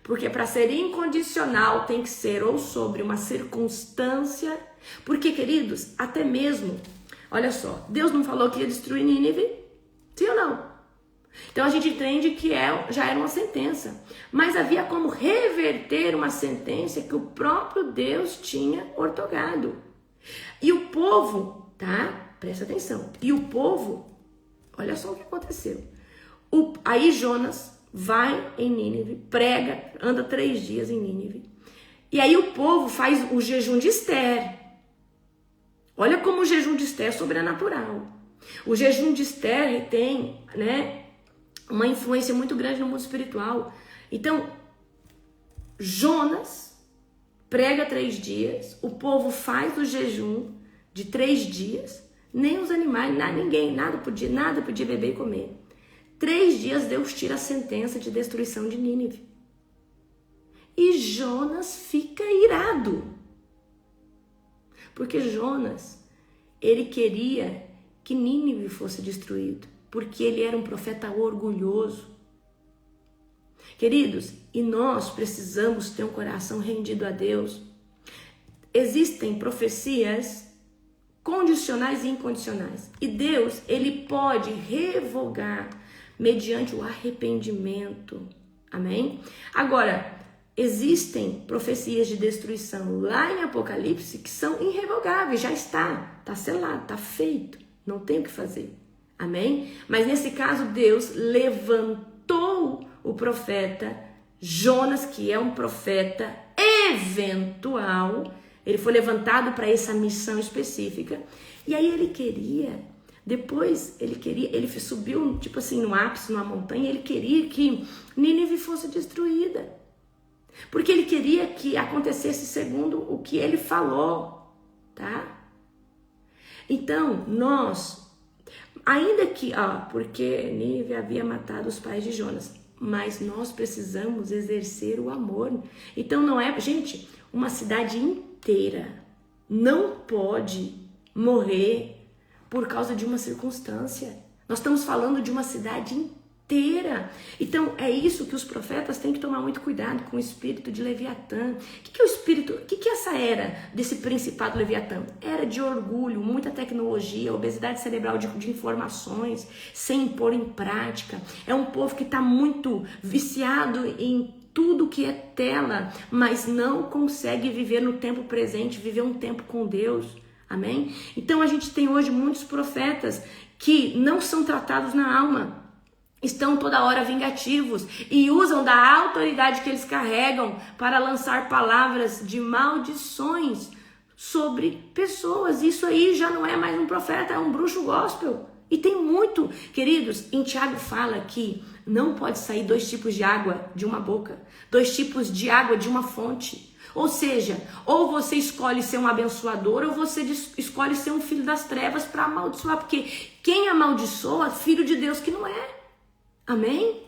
porque para ser incondicional tem que ser ou sobre uma circunstância, porque, queridos, até mesmo, olha só, Deus não falou que ia destruir Nínive? Sim ou não? Então a gente entende que já era uma sentença, mas havia como reverter uma sentença que o próprio Deus tinha ortogado. E o povo, tá? Presta atenção. E o povo, olha só o que aconteceu. Aí Jonas vai em Nínive, prega, anda 3 dias em Nínive. E aí o povo faz o jejum de Ester. Olha como o jejum de Ester é sobrenatural. O jejum de Ester tem, né, uma influência muito grande no mundo espiritual. Então, Jonas prega 3 dias, o povo faz o jejum de 3 dias, nem os animais, nada podia beber e comer. 3 dias Deus tira a sentença de destruição de Nínive. E Jonas fica irado. Porque Jonas, ele queria que Nínive fosse destruído. Porque ele era um profeta orgulhoso. Queridos, e nós precisamos ter um coração rendido a Deus. Existem profecias condicionais e incondicionais. E Deus, ele pode revogar mediante o arrependimento. Amém? Agora, existem profecias de destruição lá em Apocalipse que são irrevogáveis, já está selado, está feito, não tem o que fazer. Amém? Mas nesse caso, Deus levantou o profeta Jonas, que é um profeta eventual. Ele foi levantado para essa missão específica. E aí ele subiu, tipo assim, no ápice, numa montanha, ele queria que Nínive fosse destruída. Porque ele queria que acontecesse segundo o que ele falou, tá? Então, ainda que, porque Nínive havia matado os pais de Jonas, mas nós precisamos exercer o amor. Então não é, gente, uma cidade inteira não pode morrer por causa de uma circunstância. Nós estamos falando de uma cidade inteira. Então é isso que os profetas têm que tomar muito cuidado com o espírito de Leviatã. O que é o espírito? O que é essa era desse principado Leviatã? Era de orgulho, muita tecnologia, obesidade cerebral de informações, sem pôr em prática. É um povo que está muito viciado em tudo que é tela, mas não consegue viver no tempo presente, viver um tempo com Deus. Amém? Então a gente tem hoje muitos profetas que não são tratados na alma. Estão toda hora vingativos e usam da autoridade que eles carregam para lançar palavras de maldições sobre pessoas. Isso aí já não é mais um profeta, é um bruxo gospel. E tem muito, queridos, em Tiago fala que não pode sair 2 tipos de água de uma boca, 2 tipos de água de uma fonte. Ou seja, ou você escolhe ser um abençoador ou você escolhe ser um filho das trevas para amaldiçoar. Porque quem amaldiçoa, filho de Deus que não é. Amém?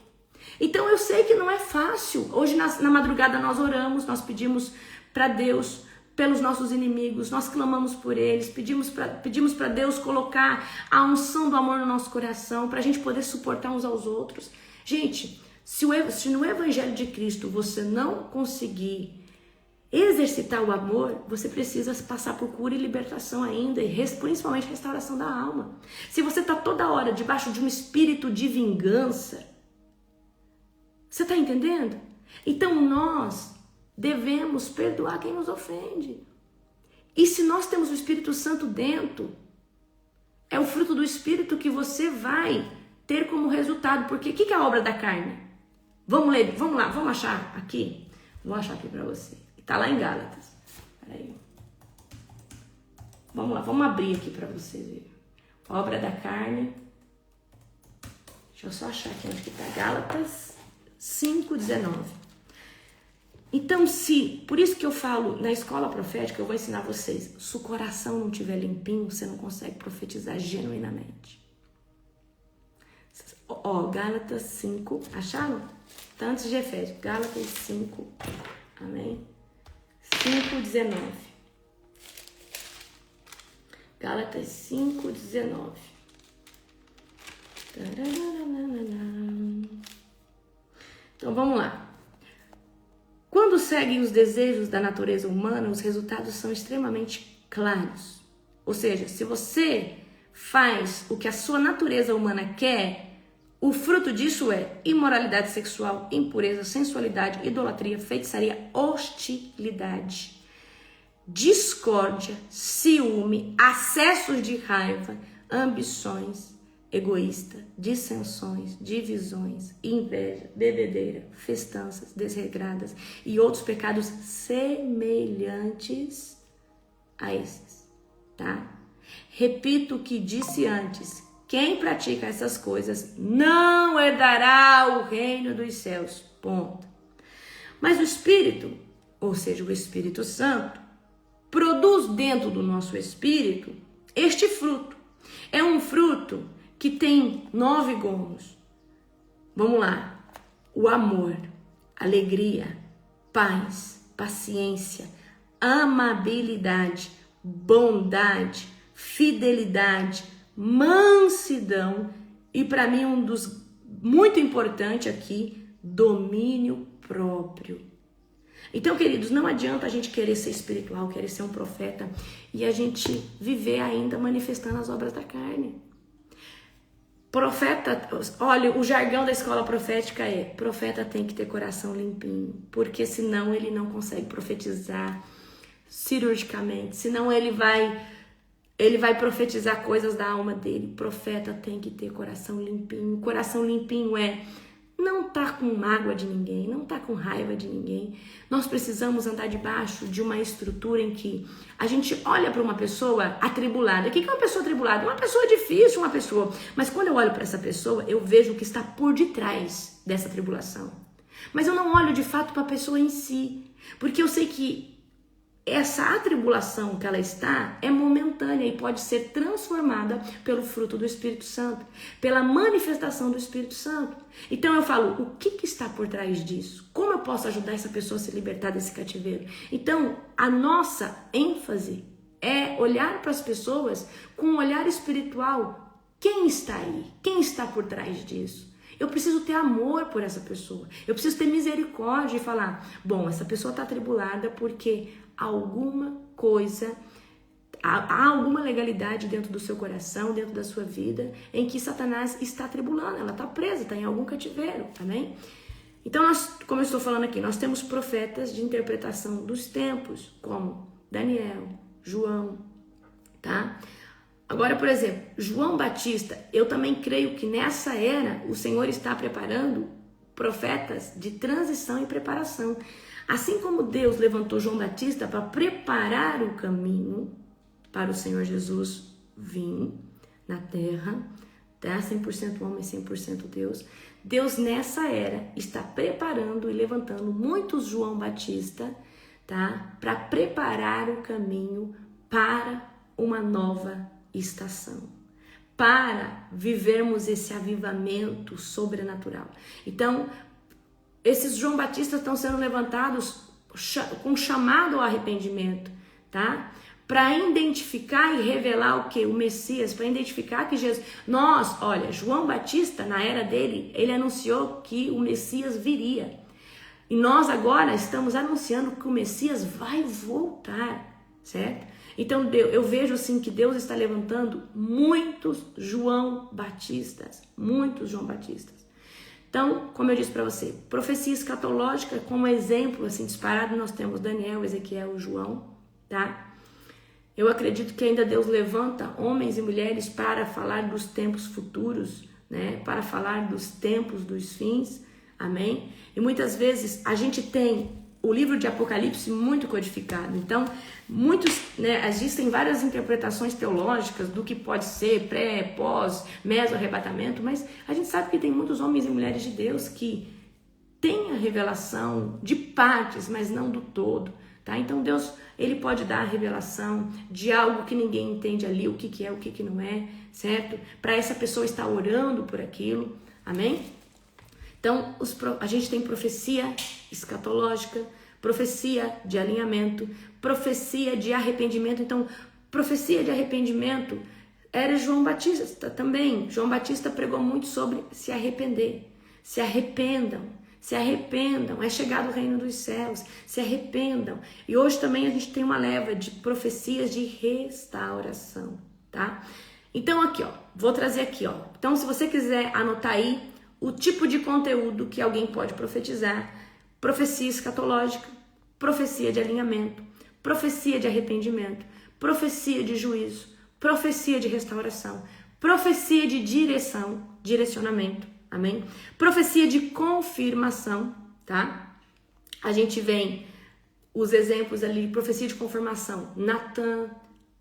Então eu sei que não é fácil. Hoje na madrugada nós oramos, nós pedimos para Deus pelos nossos inimigos, nós clamamos por eles, pedimos para Deus colocar a unção do amor no nosso coração, para a gente poder suportar uns aos outros. Gente, se no Evangelho de Cristo você não conseguir exercitar o amor, você precisa passar por cura e libertação ainda, e principalmente restauração da alma. Se você está toda hora debaixo de um espírito de vingança, você está entendendo? Então nós devemos perdoar quem nos ofende. E se nós temos o Espírito Santo dentro, é o fruto do Espírito que você vai ter como resultado. Porque o que é a obra da carne? Vamos ler, vamos lá, vamos achar aqui. Vou achar aqui para você. Está lá em Gálatas. Peraí. Vamos lá, vamos abrir aqui para vocês verem. Obra da carne. Deixa eu só achar aqui onde que está. Gálatas 5:19. Então, por isso que eu falo, na escola profética, eu vou ensinar vocês, se o coração não estiver limpinho, você não consegue profetizar genuinamente. Ó, Gálatas 5, acharam? Tá antes de Efésios, Gálatas 5, amém? 5:19. Gálatas 5:19. Então vamos lá. Quando seguem os desejos da natureza humana, os resultados são extremamente claros. Ou seja, se você faz o que a sua natureza humana quer, o fruto disso é imoralidade sexual, impureza, sensualidade, idolatria, feitiçaria, hostilidade, discórdia, ciúme, acessos de raiva, ambições, egoísta, dissensões, divisões, inveja, bebedeira, festanças desregradas e outros pecados semelhantes a esses, tá? Repito o que disse antes: quem pratica essas coisas não herdará o reino dos céus, ponto. Mas o Espírito, ou seja, o Espírito Santo, produz dentro do nosso espírito este fruto. É um fruto que tem 9 gomos. Vamos lá. O amor, alegria, paz, paciência, amabilidade, bondade, fidelidade, mansidão e, para mim, um dos muito importante aqui, domínio próprio. Então, queridos, não adianta a gente querer ser espiritual, querer ser um profeta e a gente viver ainda manifestando as obras da carne. Profeta, olha, o jargão da escola profética é: profeta tem que ter coração limpinho, porque senão ele não consegue profetizar cirurgicamente, senão ele vai profetizar coisas da alma dele. Profeta tem que ter coração limpinho. Coração limpinho é não tá com mágoa de ninguém, não tá com raiva de ninguém. Nós precisamos andar debaixo de uma estrutura em que a gente olha para uma pessoa atribulada. O que é uma pessoa atribulada? Uma pessoa difícil, uma pessoa. Mas quando eu olho para essa pessoa, eu vejo o que está por detrás dessa tribulação. Mas eu não olho de fato para a pessoa em si, porque eu sei que essa atribulação que ela está é momentânea e pode ser transformada pelo fruto do Espírito Santo, pela manifestação do Espírito Santo. Então eu falo, o que está por trás disso? Como eu posso ajudar essa pessoa a se libertar desse cativeiro? Então, a nossa ênfase é olhar para as pessoas com um olhar espiritual. Quem está aí? Quem está por trás disso? Eu preciso ter amor por essa pessoa. Eu preciso ter misericórdia e falar, bom, essa pessoa está atribulada porque alguma coisa, há alguma legalidade dentro do seu coração, dentro da sua vida, em que Satanás está atribulando, ela está presa, está em algum cativeiro, amém? Então, nós, como eu estou falando aqui, nós temos profetas de interpretação dos tempos, como Daniel, João, tá? Agora, por exemplo, João Batista, eu também creio que nessa era o Senhor está preparando profetas de transição e preparação. Assim como Deus levantou João Batista para preparar o caminho para o Senhor Jesus vir na terra, tá? 100% homem, 100% Deus. Deus nessa era está preparando e levantando muitos João Batista, tá? Para preparar o caminho para uma nova estação, para vivermos esse avivamento sobrenatural. Então, esses João Batistas estão sendo levantados com chamado ao arrependimento, tá? Para identificar e revelar o que? O Messias, para identificar que Jesus... olha, João Batista, na era dele, ele anunciou que o Messias viria. E nós agora estamos anunciando que o Messias vai voltar, certo? Então eu vejo assim que Deus está levantando muitos João Batistas, muitos João Batistas. Então, como eu disse para você, profecia escatológica como exemplo, assim, disparado, nós temos Daniel, Ezequiel, João, tá? Eu acredito que ainda Deus levanta homens e mulheres para falar dos tempos futuros, né? Para falar dos tempos dos fins, amém? E muitas vezes a gente tem o livro de Apocalipse muito codificado. Então, existem várias interpretações teológicas do que pode ser pré, pós, meso, arrebatamento, mas a gente sabe que tem muitos homens e mulheres de Deus que tem a revelação de partes, mas não do todo, tá? Então Deus, ele pode dar a revelação de algo que ninguém entende ali, o que é, o que não é, certo? Para essa pessoa estar orando por aquilo, amém? Então, a gente tem profecia escatológica, profecia de alinhamento, profecia de arrependimento. Então, profecia de arrependimento era João Batista também. João Batista pregou muito sobre se arrepender. Se arrependam, se arrependam. É chegado o reino dos céus, se arrependam. E hoje também a gente tem uma leva de profecias de restauração, tá? Então aqui, ó, vou trazer aqui, ó. Então, se você quiser anotar aí o tipo de conteúdo que alguém pode profetizar: profecia escatológica, profecia de alinhamento, profecia de arrependimento, profecia de juízo, profecia de restauração, profecia de direcionamento, amém? Profecia de confirmação, tá? A gente vem os exemplos ali, profecia de confirmação, Natã,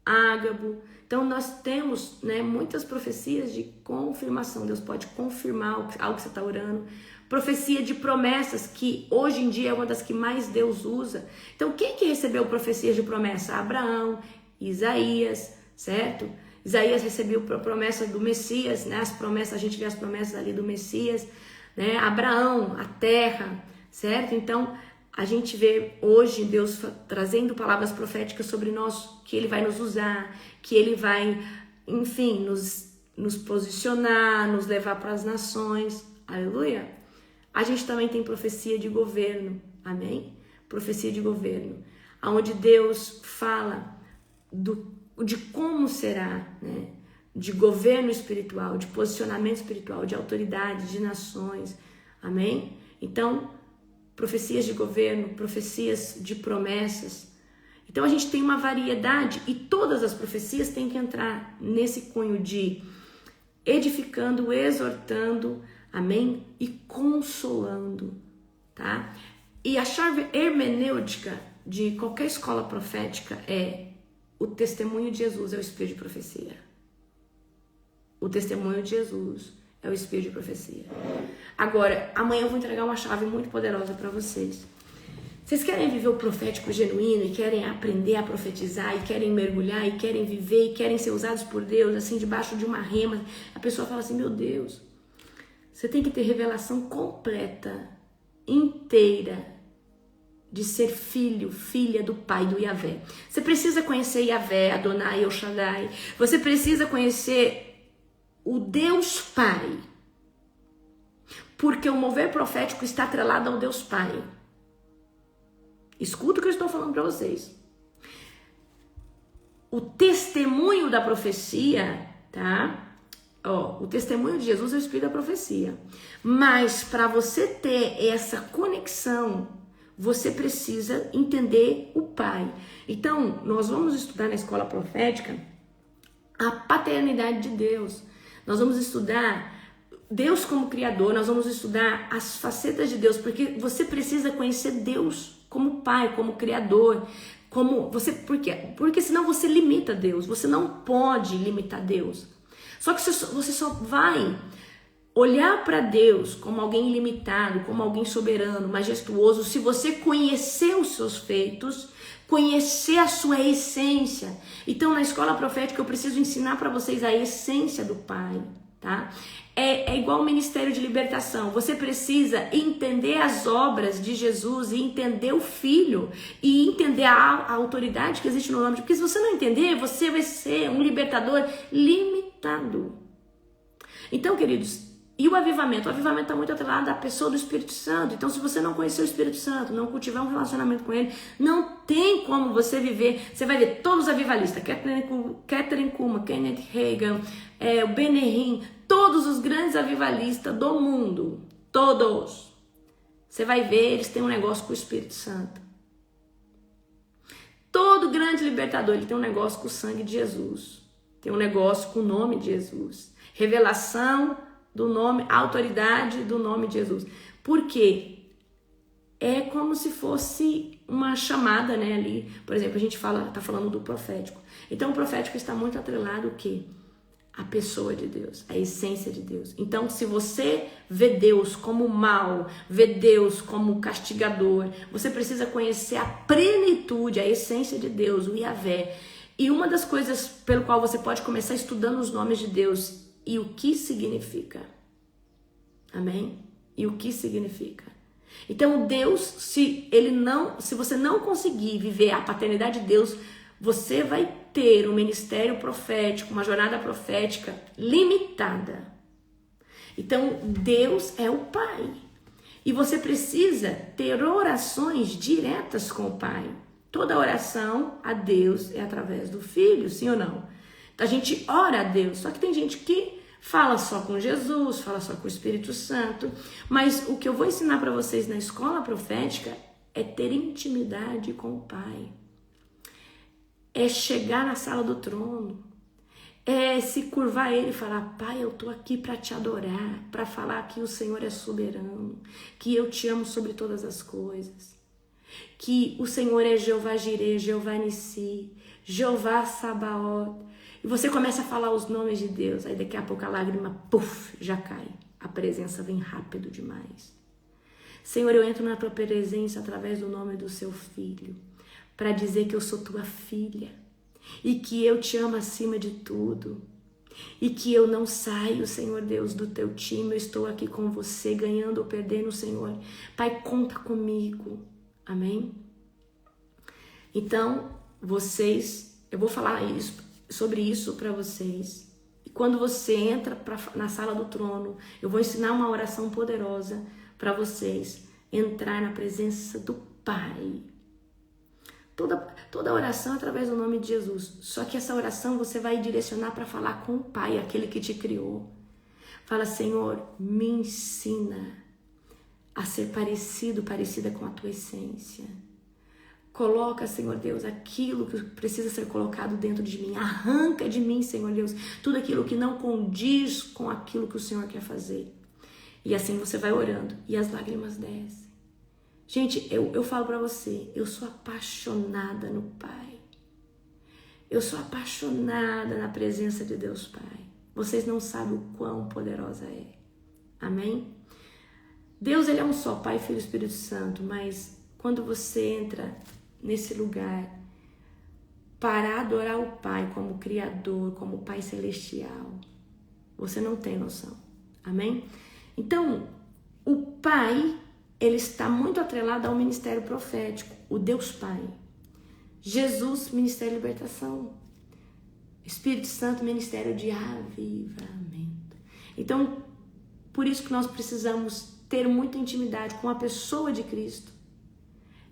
Ágabo. Então nós temos, né, muitas profecias de confirmação. Deus pode confirmar algo que você está orando. Profecia de promessas, que hoje em dia é uma das que mais Deus usa. Então quem que recebeu profecias de promessa? Abraão, Isaías, certo? Isaías recebeu a promessa do Messias, né? As promessas, a gente vê as promessas ali do Messias, né? Abraão, a terra, certo? Então a gente vê hoje Deus trazendo palavras proféticas sobre nós, que Ele vai nos usar, que Ele vai, enfim, nos posicionar, nos levar para as nações. Aleluia! A gente também tem profecia de governo, amém? Profecia de governo, onde Deus fala de como será, né? De governo espiritual, de posicionamento espiritual, de autoridade, de nações, amém? Então, profecias de governo, profecias de promessas. Então a gente tem uma variedade e todas as profecias têm que entrar nesse cunho de edificando, exortando, amém? E consolando, tá? E a chave hermenêutica de qualquer escola profética é: o testemunho de Jesus é o espírito de profecia. O testemunho de Jesus é o espírito de profecia. Agora, amanhã eu vou entregar uma chave muito poderosa para vocês. Vocês querem viver o profético genuíno e querem aprender a profetizar e querem mergulhar e querem viver e querem ser usados por Deus, assim, debaixo de uma rema. A pessoa fala assim: meu Deus, você tem que ter revelação completa, inteira, de ser filho, filha do Pai, do Yahvé. Você precisa conhecer Yahvé, Adonai, El Shaddai. Você precisa conhecer o Deus Pai. Porque o mover profético está atrelado ao Deus Pai. Escuta o que eu estou falando para vocês. O testemunho da profecia, tá? Ó, o testemunho de Jesus é o espírito da profecia. Mas para você ter essa conexão, você precisa entender o Pai. Então, nós vamos estudar na escola profética a paternidade de Deus. Nós vamos estudar Deus como Criador, nós vamos estudar as facetas de Deus, porque você precisa conhecer Deus como Pai, como Criador, como você, porque senão você limita Deus. Você não pode limitar Deus. Só que você só vai olhar para Deus como alguém ilimitado, como alguém soberano, majestuoso, se você conhecer os seus feitos, conhecer a sua essência. Então, na escola profética, eu preciso ensinar para vocês a essência do Pai, tá? É igual o ministério de libertação. Você precisa entender as obras de Jesus e entender o Filho e entender a autoridade que existe no nome. Porque se você não entender, você vai ser um libertador limitado. Então, queridos, e o avivamento? O avivamento está muito atrelado à pessoa do Espírito Santo. Então, se você não conhecer o Espírito Santo, não cultivar um relacionamento com ele, não tem como você viver. Você vai ver todos os avivalistas, Catherine Kuhlman, Kenneth Hagin, o Ben-Hur, todos os grandes avivalistas do mundo, todos. Você vai ver, eles têm um negócio com o Espírito Santo. Todo grande libertador, ele tem um negócio com o sangue de Jesus. Tem um negócio com o nome de Jesus. Revelação do nome, autoridade do nome de Jesus. Por quê? É como se fosse uma chamada, né, ali. Por exemplo, a gente tá falando do profético. Então, o profético está muito atrelado o quê? a pessoa de Deus, a essência de Deus. Então, se você vê Deus como mal, vê Deus como castigador, você precisa conhecer a plenitude, a essência de Deus, o Yahvé. E uma das coisas pelo qual você pode começar estudando os nomes de Deus e o que significa. Amém? E o que significa. Então, Deus, se você não conseguir viver a paternidade de Deus, você vai ter um ministério profético, uma jornada profética limitada. Então, Deus é o Pai. E você precisa ter orações diretas com o Pai. Toda oração a Deus é através do Filho, sim ou não? Então, a gente ora a Deus, só que tem gente que fala só com Jesus, fala só com o Espírito Santo. Mas o que eu vou ensinar para vocês na escola profética é ter intimidade com o Pai. É chegar na sala do trono, é se curvar a Ele e falar: Pai, eu estou aqui para te adorar, para falar que o Senhor é soberano, que eu te amo sobre todas as coisas, que o Senhor é Jeová Jireh, Jeová Nissi, Jeová Sabaoth. E você começa a falar os nomes de Deus, aí daqui a pouco a lágrima, puf, já cai. A presença vem rápido demais. Senhor, eu entro na tua presença através do nome do seu Filho, para dizer que eu sou tua filha e que eu te amo acima de tudo e que eu não saio, Senhor Deus, do teu time. Eu estou aqui com você, ganhando ou perdendo, Senhor. Pai, conta comigo. Amém? Então, eu vou falar sobre isso para vocês. E quando você entra na sala do trono, eu vou ensinar uma oração poderosa para vocês entrar na presença do Pai. Toda oração é através do nome de Jesus. Só que essa oração você vai direcionar para falar com o Pai, aquele que te criou. Fala: Senhor, me ensina a ser parecida com a tua essência. Coloca, Senhor Deus, aquilo que precisa ser colocado dentro de mim. Arranca de mim, Senhor Deus, tudo aquilo que não condiz com aquilo que o Senhor quer fazer. E assim você vai orando e as lágrimas descem. Gente, eu falo pra você, eu sou apaixonada no Pai. Eu sou apaixonada na presença de Deus Pai. Vocês não sabem o quão poderosa é. Amém? Deus, Ele é um só, Pai, Filho e Espírito Santo. Mas quando você entra nesse lugar para adorar o Pai como Criador, como Pai Celestial, você não tem noção. Amém? Então, o Pai, Ele está muito atrelado ao ministério profético, o Deus Pai. Jesus, ministério de libertação. Espírito Santo, ministério de avivamento. Então, por isso que nós precisamos ter muita intimidade com a pessoa de Cristo.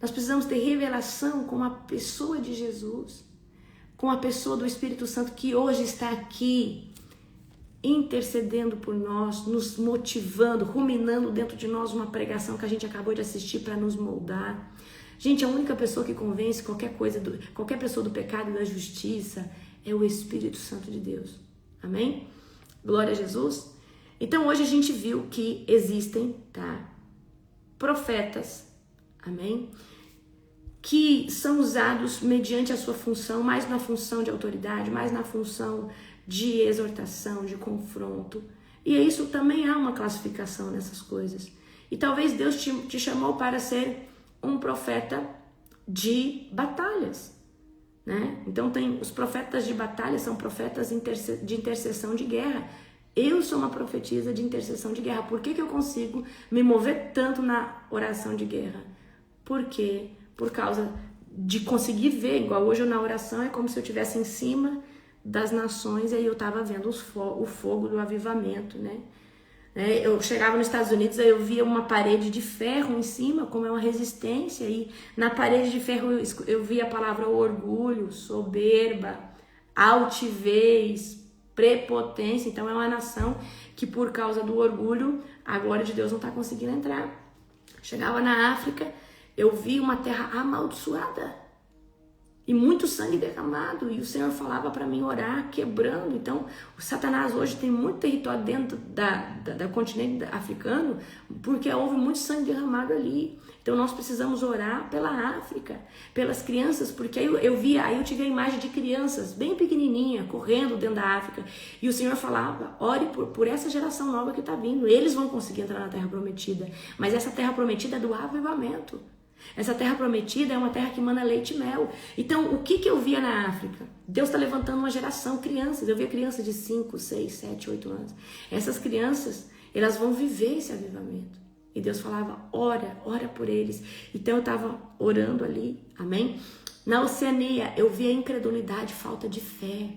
Nós precisamos ter revelação com a pessoa de Jesus, com a pessoa do Espírito Santo que hoje está aqui, intercedendo por nós, nos motivando, ruminando dentro de nós uma pregação que a gente acabou de assistir para nos moldar. Gente, a única pessoa que convence qualquer pessoa do pecado e da justiça é o Espírito Santo de Deus. Amém? Glória a Jesus. Então hoje a gente viu que existem, profetas, amém? Que são usados mediante a sua função, mais na função de autoridade, mais na função de exortação, de confronto. E isso também há uma classificação nessas coisas. E talvez Deus te chamou para ser um profeta de batalhas, né? Então tem os profetas de batalha, são profetas de intercessão de guerra. Eu sou uma profetisa de intercessão de guerra. Por que eu consigo me mover tanto na oração de guerra? Porque por causa de conseguir ver, igual hoje eu na oração, é como se eu estivesse em cima das nações e aí eu estava vendo o fogo do avivamento, né? Eu chegava nos Estados Unidos, aí eu via uma parede de ferro em cima, como é uma resistência, e na parede de ferro eu via a palavra orgulho, soberba, altivez, prepotência. Então é uma nação que por causa do orgulho a glória de Deus não está conseguindo entrar. Chegava na África, eu vi uma terra amaldiçoada. E muito sangue derramado. E o Senhor falava para mim orar, quebrando. Então, o Satanás hoje tem muito território dentro da continente africano, porque houve muito sangue derramado ali. Então, nós precisamos orar pela África, pelas crianças, porque aí eu tive a imagem de crianças bem pequenininha, correndo dentro da África. E o Senhor falava, ore por essa geração nova que está vindo. Eles vão conseguir entrar na Terra Prometida. Mas essa Terra Prometida é do avivamento. Essa terra prometida é uma terra que emana leite e mel. Então, o que eu via na África? Deus está levantando uma geração, crianças. Eu via crianças de 5, 6, 7, 8 anos. Essas crianças, elas vão viver esse avivamento. E Deus falava, ora por eles. Então, eu estava orando ali, amém? Na Oceania, eu via incredulidade, falta de fé.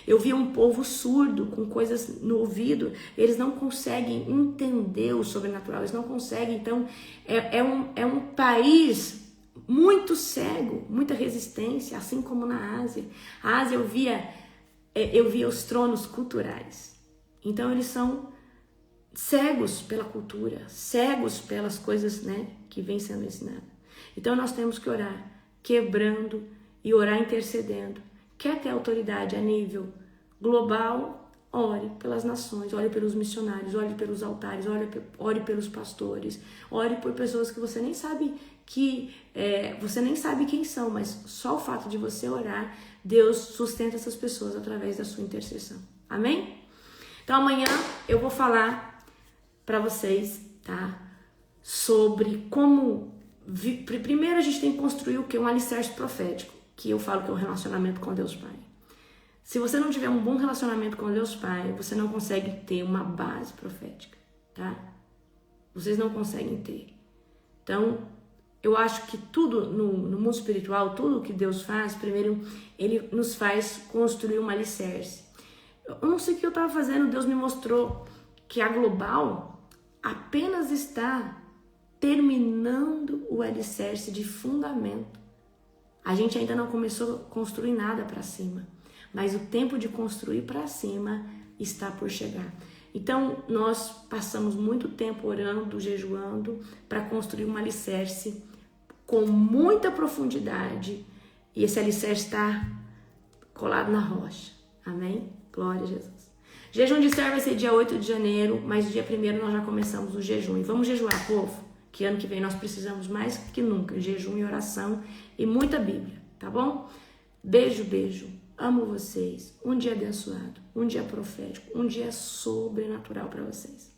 Eu via um povo surdo, com coisas no ouvido. Eles não conseguem entender o sobrenatural. Eles não conseguem. Então, é um país muito cego, muita resistência, assim como na Ásia. A Ásia eu via os tronos culturais. Então, eles são cegos pela cultura, cegos pelas coisas, né, que vem sendo ensinadas. Então, nós temos que orar, quebrando e orar intercedendo. Quer ter autoridade a nível global? Ore pelas nações, ore pelos missionários, ore pelos altares, ore pelos pastores, ore por pessoas que você nem sabe quem são, mas só o fato de você orar, Deus sustenta essas pessoas através da sua intercessão. Amém? Então amanhã eu vou falar para vocês, tá? Sobre como primeiro a gente tem que construir o que? Um alicerce profético, que eu falo que é um relacionamento com Deus Pai. Se você não tiver um bom relacionamento com Deus Pai, você não consegue ter uma base profética, tá? Vocês não conseguem ter. Então, eu acho que tudo no mundo espiritual, tudo que Deus faz, primeiro, Ele nos faz construir um alicerce. Eu não sei o que eu estava fazendo, Deus me mostrou que a Global apenas está terminando o alicerce de fundamento. A gente ainda não começou a construir nada para cima, mas o tempo de construir para cima está por chegar. Então, nós passamos muito tempo orando, jejuando, para construir um alicerce com muita profundidade, e esse alicerce está colado na rocha. Amém? Glória a Jesus. Jejum de Esther vai ser dia 8 de janeiro, mas dia 1º nós já começamos o jejum. E vamos jejuar, povo? Que ano que vem nós precisamos mais que nunca, jejum e oração e muita Bíblia, tá bom? Beijo, beijo. Amo vocês. Um dia abençoado, um dia profético, um dia sobrenatural para vocês.